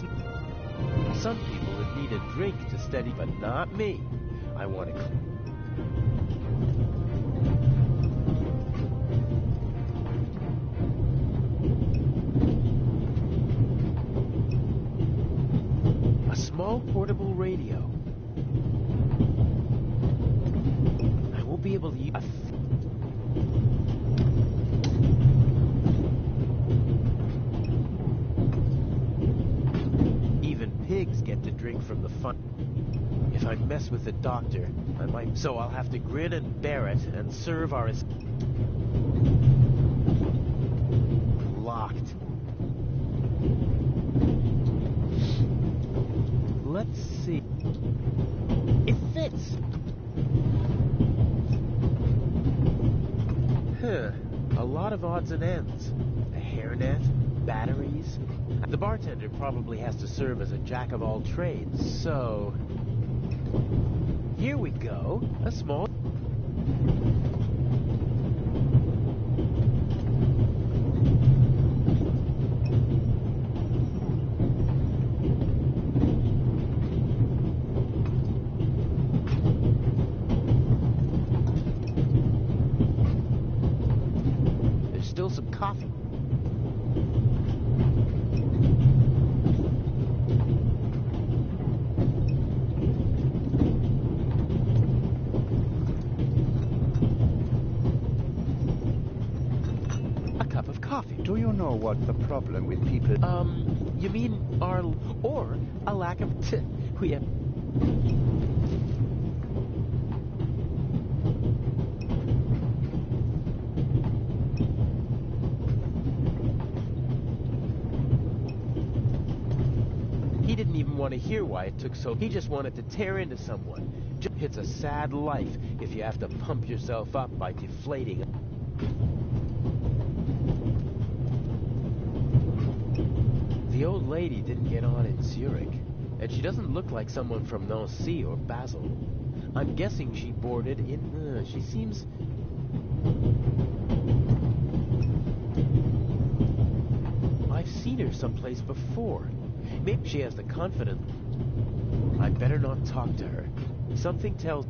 Some people would need a drink to steady, but not me. I want to... A small portable radio. I won't be able to use... Pigs get to drink from the fun. If I mess with the doctor, I might. So I'll have to grin and bear it and serve our. Locked. Let's see. It fits. A lot of odds and ends. A hairnet, batteries. The bartender probably has to serve as a jack of all trades, so... Here we go. A small... There's still some coffee. Do you know what the problem with people... You mean our... or a lack of... we have... He didn't even want to hear why it took so... He just wanted to tear into someone. It's a sad life if you have to pump yourself up by deflating... old lady didn't get on in Zurich, and she doesn't look like someone from Nancy or Basel. I'm guessing she boarded in... she seems... I've seen her someplace before. Maybe she has the confidence. I better not talk to her. Something tells...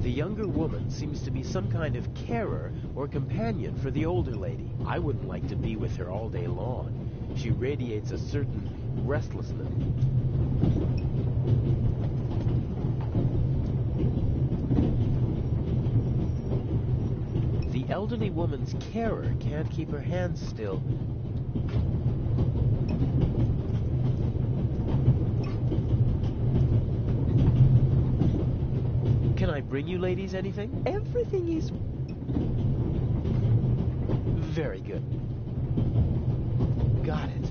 The younger woman seems to be some kind of carer or companion for the older lady. I wouldn't like to be with her all day long. She radiates a certain restlessness. The elderly woman's carer can't keep her hands still. Can I bring you ladies anything? Everything is... Very good. Got it.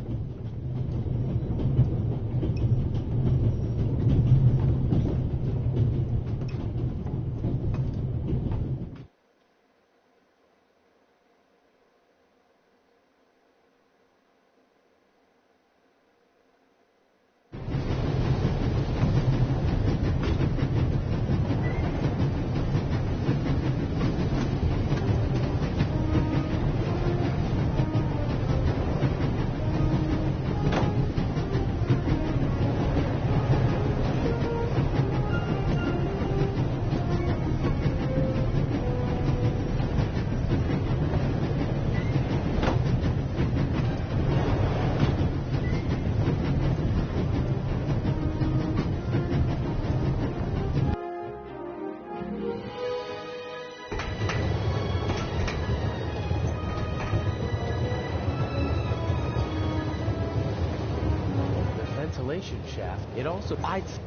Shaft. It also bites.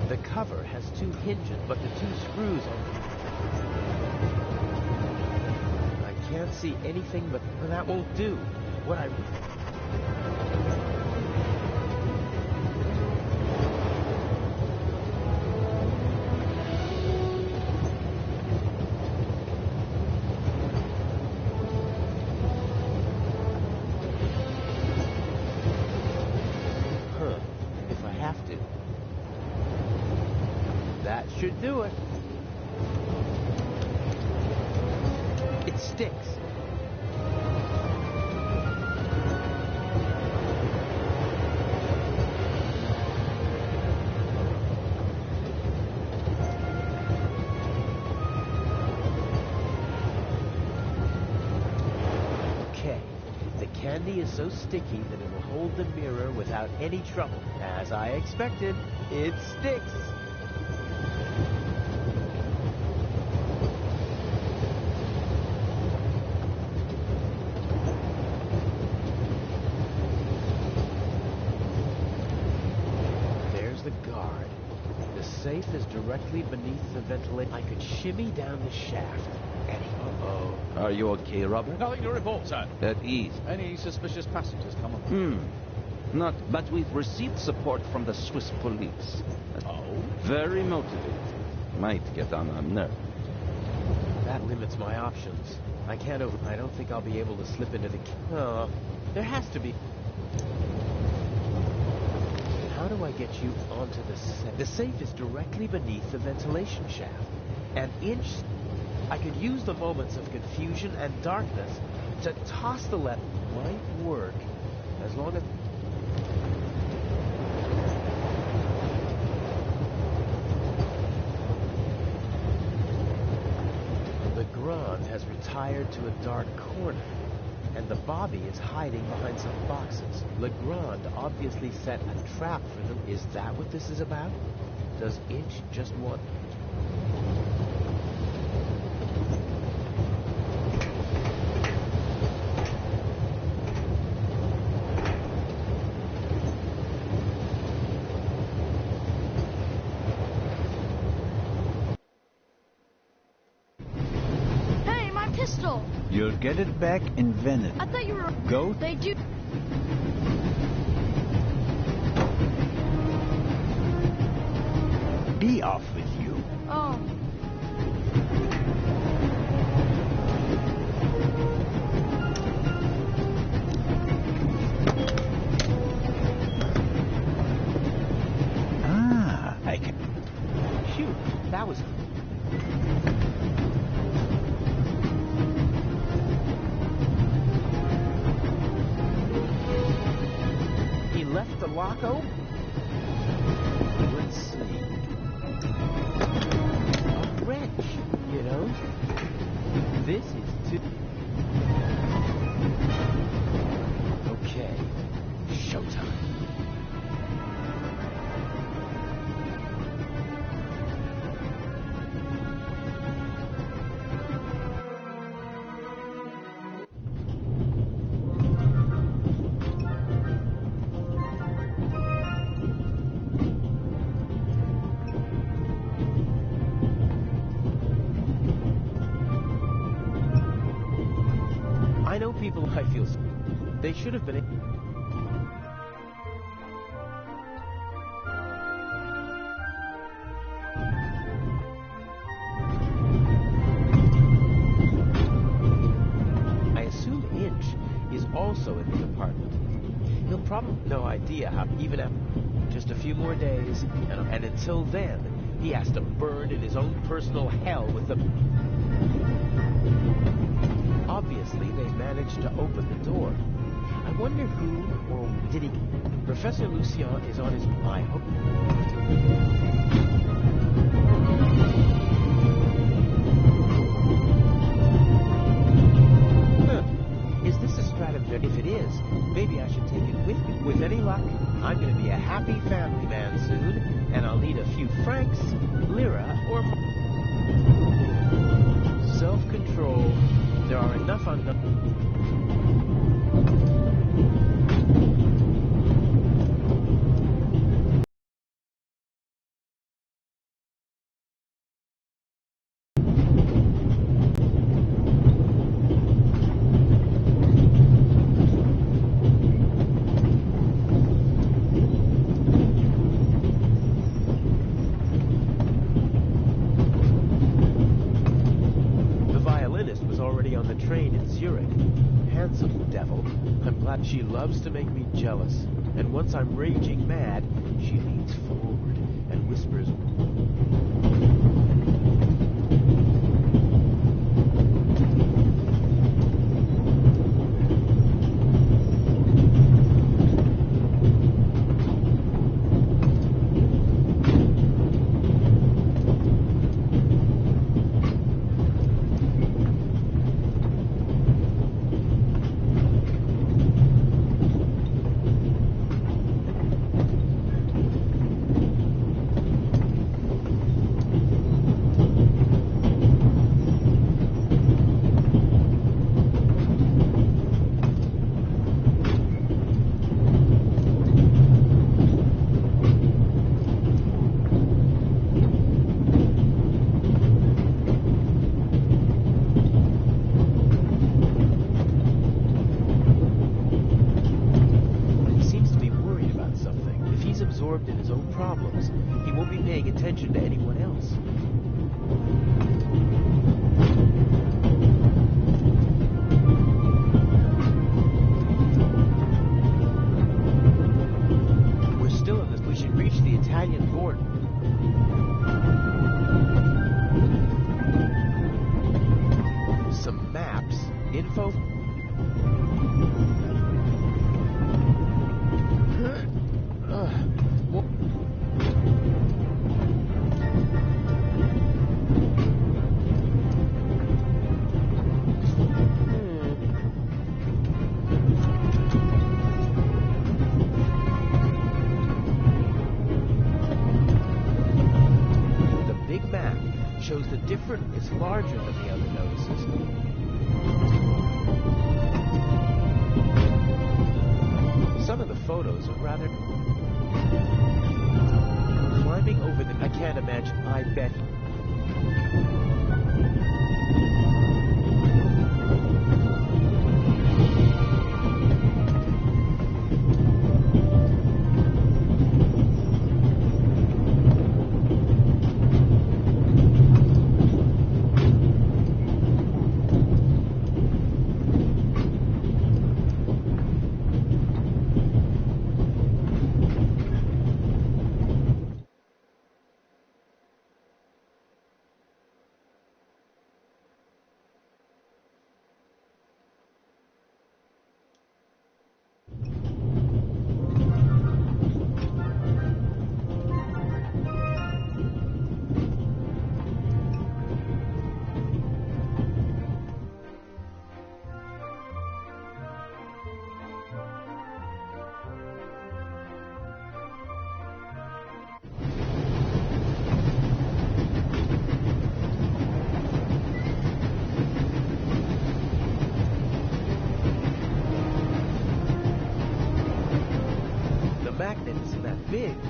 The cover has two hinges, but the two screws are... I can't see anything, but that won't do. What I... Should do it. It sticks. Okay. The candy is so sticky that it will hold the mirror without any trouble. As I expected, it sticks. Safe is directly beneath the ventilator. I could shimmy down the shaft. Uh-oh. Are you okay, Robert? Nothing to report, sir. At ease. Any suspicious passengers come on? Not, but we've received support from the Swiss police. Oh? Very motivated. Might get on our nerve. That limits my options. I don't think I'll be able to slip into the... Oh, there has to be... How do I get you onto the safe? The safe is directly beneath the ventilation shaft. An inch... I could use the moments of confusion and darkness to toss the lever. Might work, as long as... Legrand has retired to a dark corner, and the Bobby is hiding behind some boxes. Legrand obviously set a trap for them. Is that what this is about? Does Inch just want... Hey, my pistol! You'll get it back in Venice. I thought you were... Go. They do... Be off with you. Oh. Rocco? Let's see. A wrench, you know? This is too... Okay, showtime. I know people I feel... They should have been... I assume Inch is also in the apartment. He'll probably... No idea how... Even after... Just a few more days, and until then, he has to burn in his own personal hell with the... Obviously, they managed to open the door. I wonder who, or did he... Professor Lucien is on his... I hope... Huh. Is this a stratagem? If it is, maybe I should take it with me. With any luck, I'm going to be a happy family man soon, and I'll need a few francs, lira, or... Self-control. There are enough on the... She loves to make me jealous, and once I'm raging mad, she leans forward and whispers... In his own problems, he won't be paying attention to anyone else. We're still in this. We should reach the Italian border. Some maps, info. Shows the different is larger than the other notices. Some of the photos are rather... Climbing over the... I can't imagine. I bet...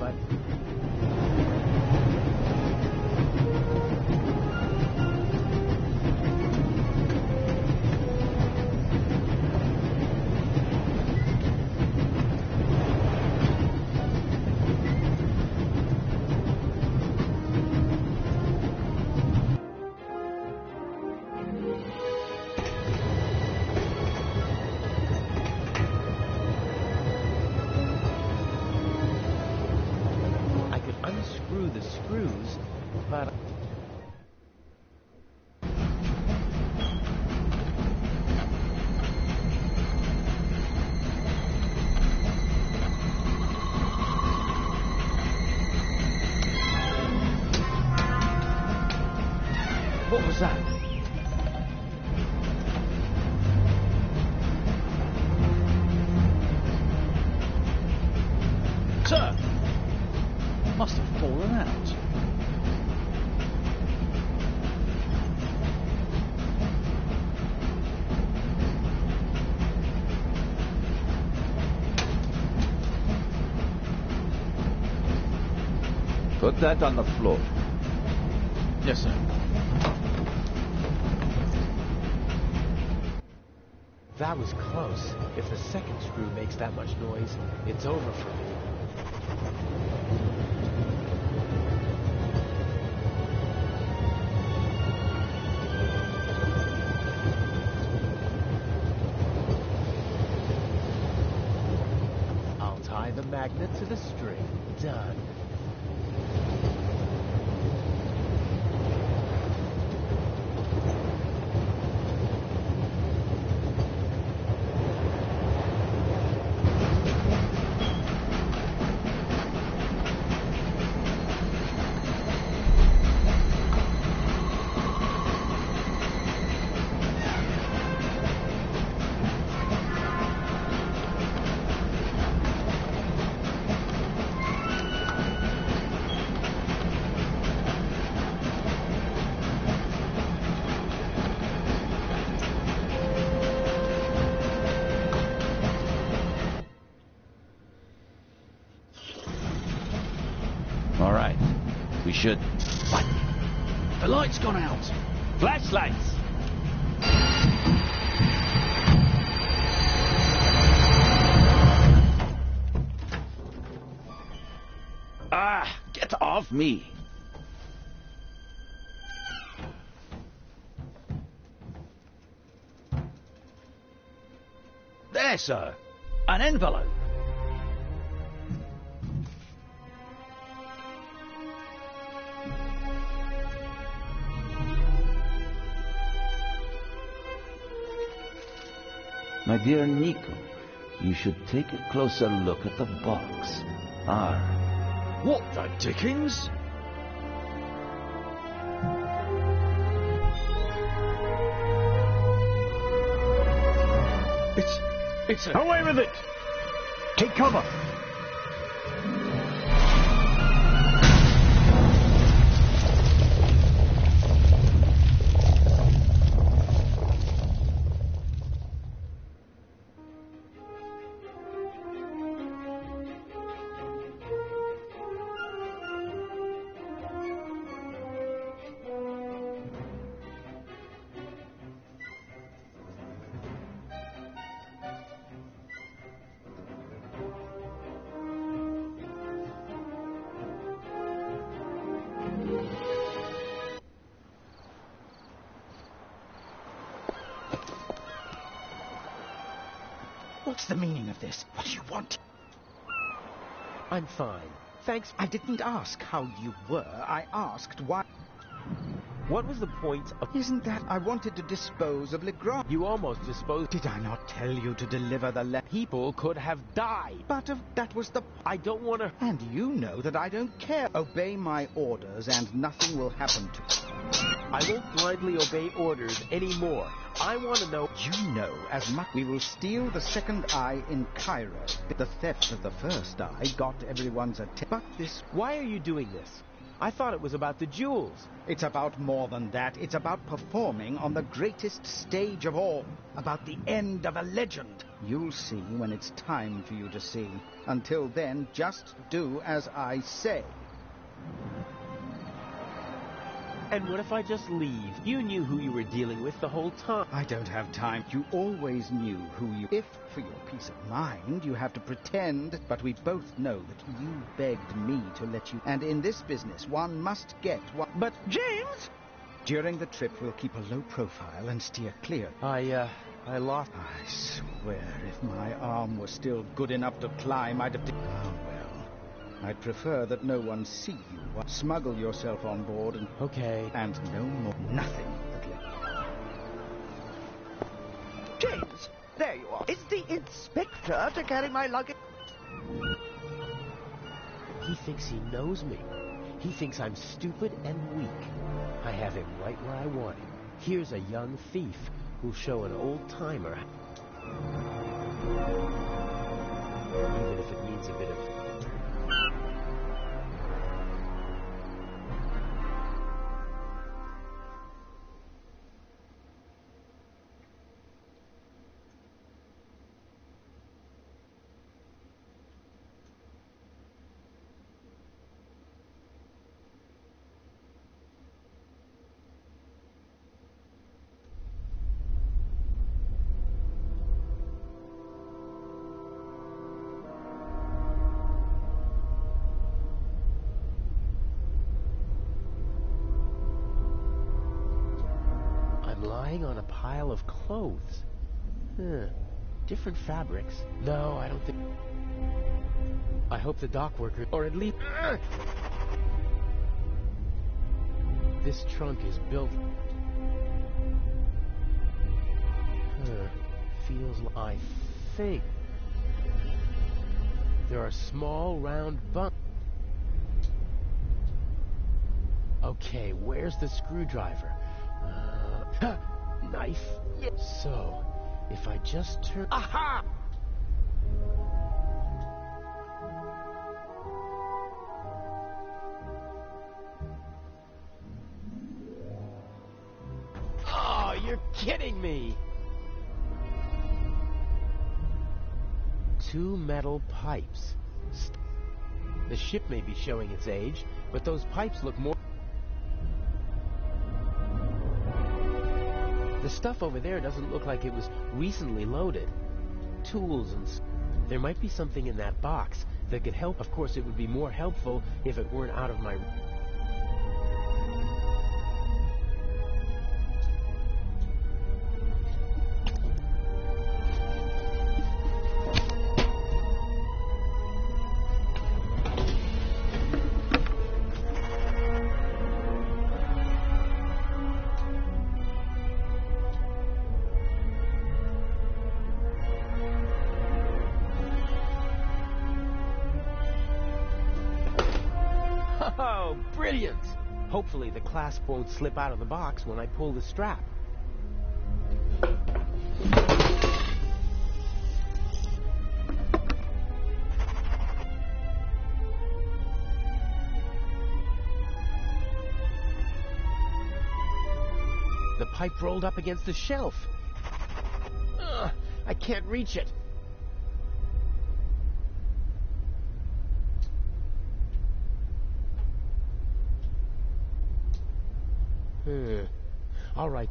right, but... unscrew the screws, but... What was that? Sir! Must have fallen out. Put that on the floor. Yes, sir. That was close. If the second screw makes that much noise, it's over for me. I'll tie the magnet to the string. Done. All right. We should... What? The light's gone out. Flashlights! Ah! Get off me! There, sir. An envelope. My dear Nico, you should take a closer look at the box. What the dickens? It's a... Away with it! Take cover! What's the meaning of this? What do you want? I'm fine. Thanks. I didn't ask how you were. I asked why... What was the point of... Isn't that I wanted to dispose of Legrand? You almost disposed... Did I not tell you to deliver the People could have died. But that was the... I don't want to... And you know that I don't care. Obey my orders and nothing will happen to you. I won't blindly obey orders anymore. I want to know... You know as much. We will steal the second eye in Cairo. The theft of the first eye got everyone's attention. But this... Why are you doing this? I thought it was about the jewels. It's about more than that. It's about performing on the greatest stage of all. About the end of a legend. You'll see when it's time for you to see. Until then, just do as I say. And what if I just leave? You knew who you were dealing with the whole time. I don't have time. You always knew who you... If, for your peace of mind, you have to pretend, but we both know that you begged me to let you... And in this business, one must get what... But, James! During the trip, we'll keep a low profile and steer clear. I lost... I swear, if my arm was still good enough to climb, I'd have... Oh, well. I'd prefer that no one see you. Smuggle yourself on board and... Okay. And no more. Nothing but let... James, there you are. Is the inspector to carry my luggage? He thinks he knows me. He thinks I'm stupid and weak. I have him right where I want him. Here's a young thief who'll show an old-timer. Even if it means a bit of... lying on a pile of clothes. Different fabrics. No, I don't think... I hope the dock worker... Or at least... This trunk is built... Feels like... I think... There are small, round bumps. Okay, where's the screwdriver? Knife. So, if I just turn... Aha! Oh, you're kidding me! 2 metal pipes. The ship may be showing its age, but those pipes look more... The stuff over there doesn't look like it was recently loaded. Tools and... There might be something in that box that could help. Of course, it would be more helpful if it weren't out of my... Oh, brilliant! Hopefully the clasp won't slip out of the box when I pull the strap. The pipe rolled up against the shelf. I can't reach it. All right.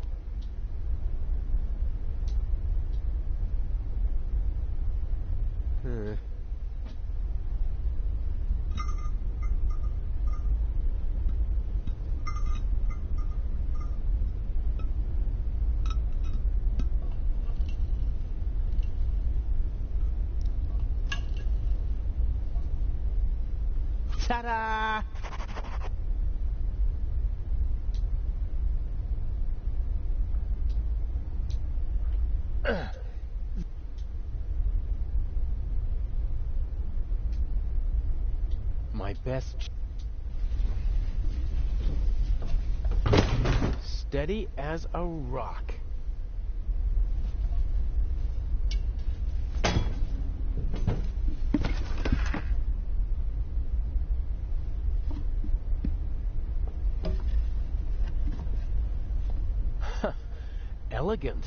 Ta-da! My best... Steady as a rock. Elegant.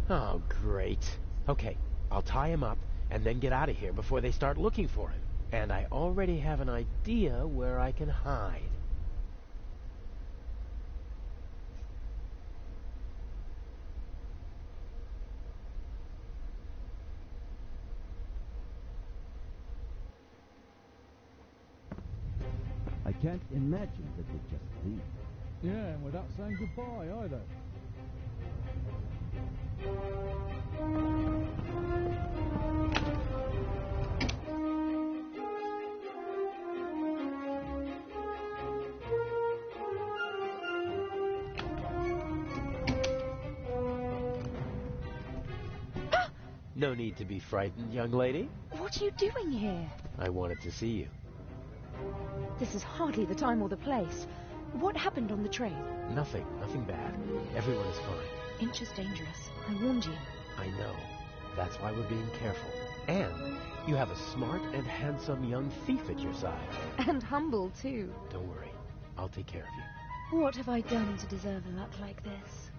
Oh, great. Okay, I'll tie him up and then get out of here before they start looking for him. And I already have an idea where I can hide. I can't imagine that they just leave. Yeah, and without saying goodbye either. No need to be frightened, young lady. What are you doing here? I wanted to see you. This is hardly the time or the place. What happened on the train? Nothing bad. Everyone is fine. Inch is dangerous. I warned you. I know. That's why we're being careful. And you have a smart and handsome young thief at your side. And humble, too. Don't worry. I'll take care of you. What have I done to deserve a luck like this?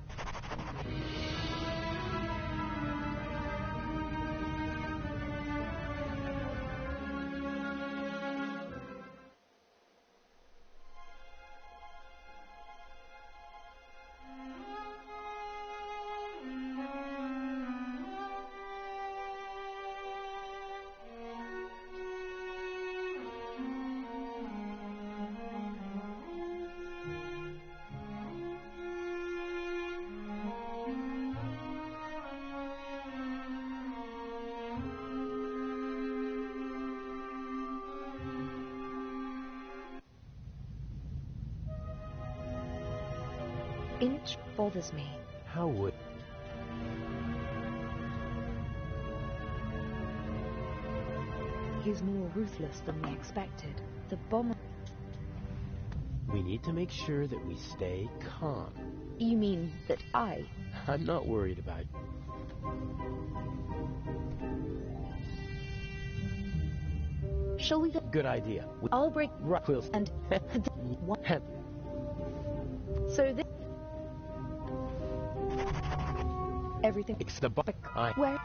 Inch bothers me. How would... He's more ruthless than we expected. The bomber... We need to make sure that we stay calm. You mean that I... I'm not worried about you. Shall we go? Good idea. I'll break Quills and... So this... Everything... It's the buck. Where?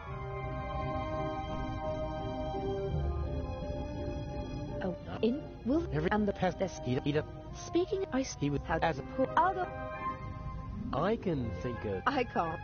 Oh, in will and the pest. He Speaking, he was as a poor. I'll go. I can think of... I can't.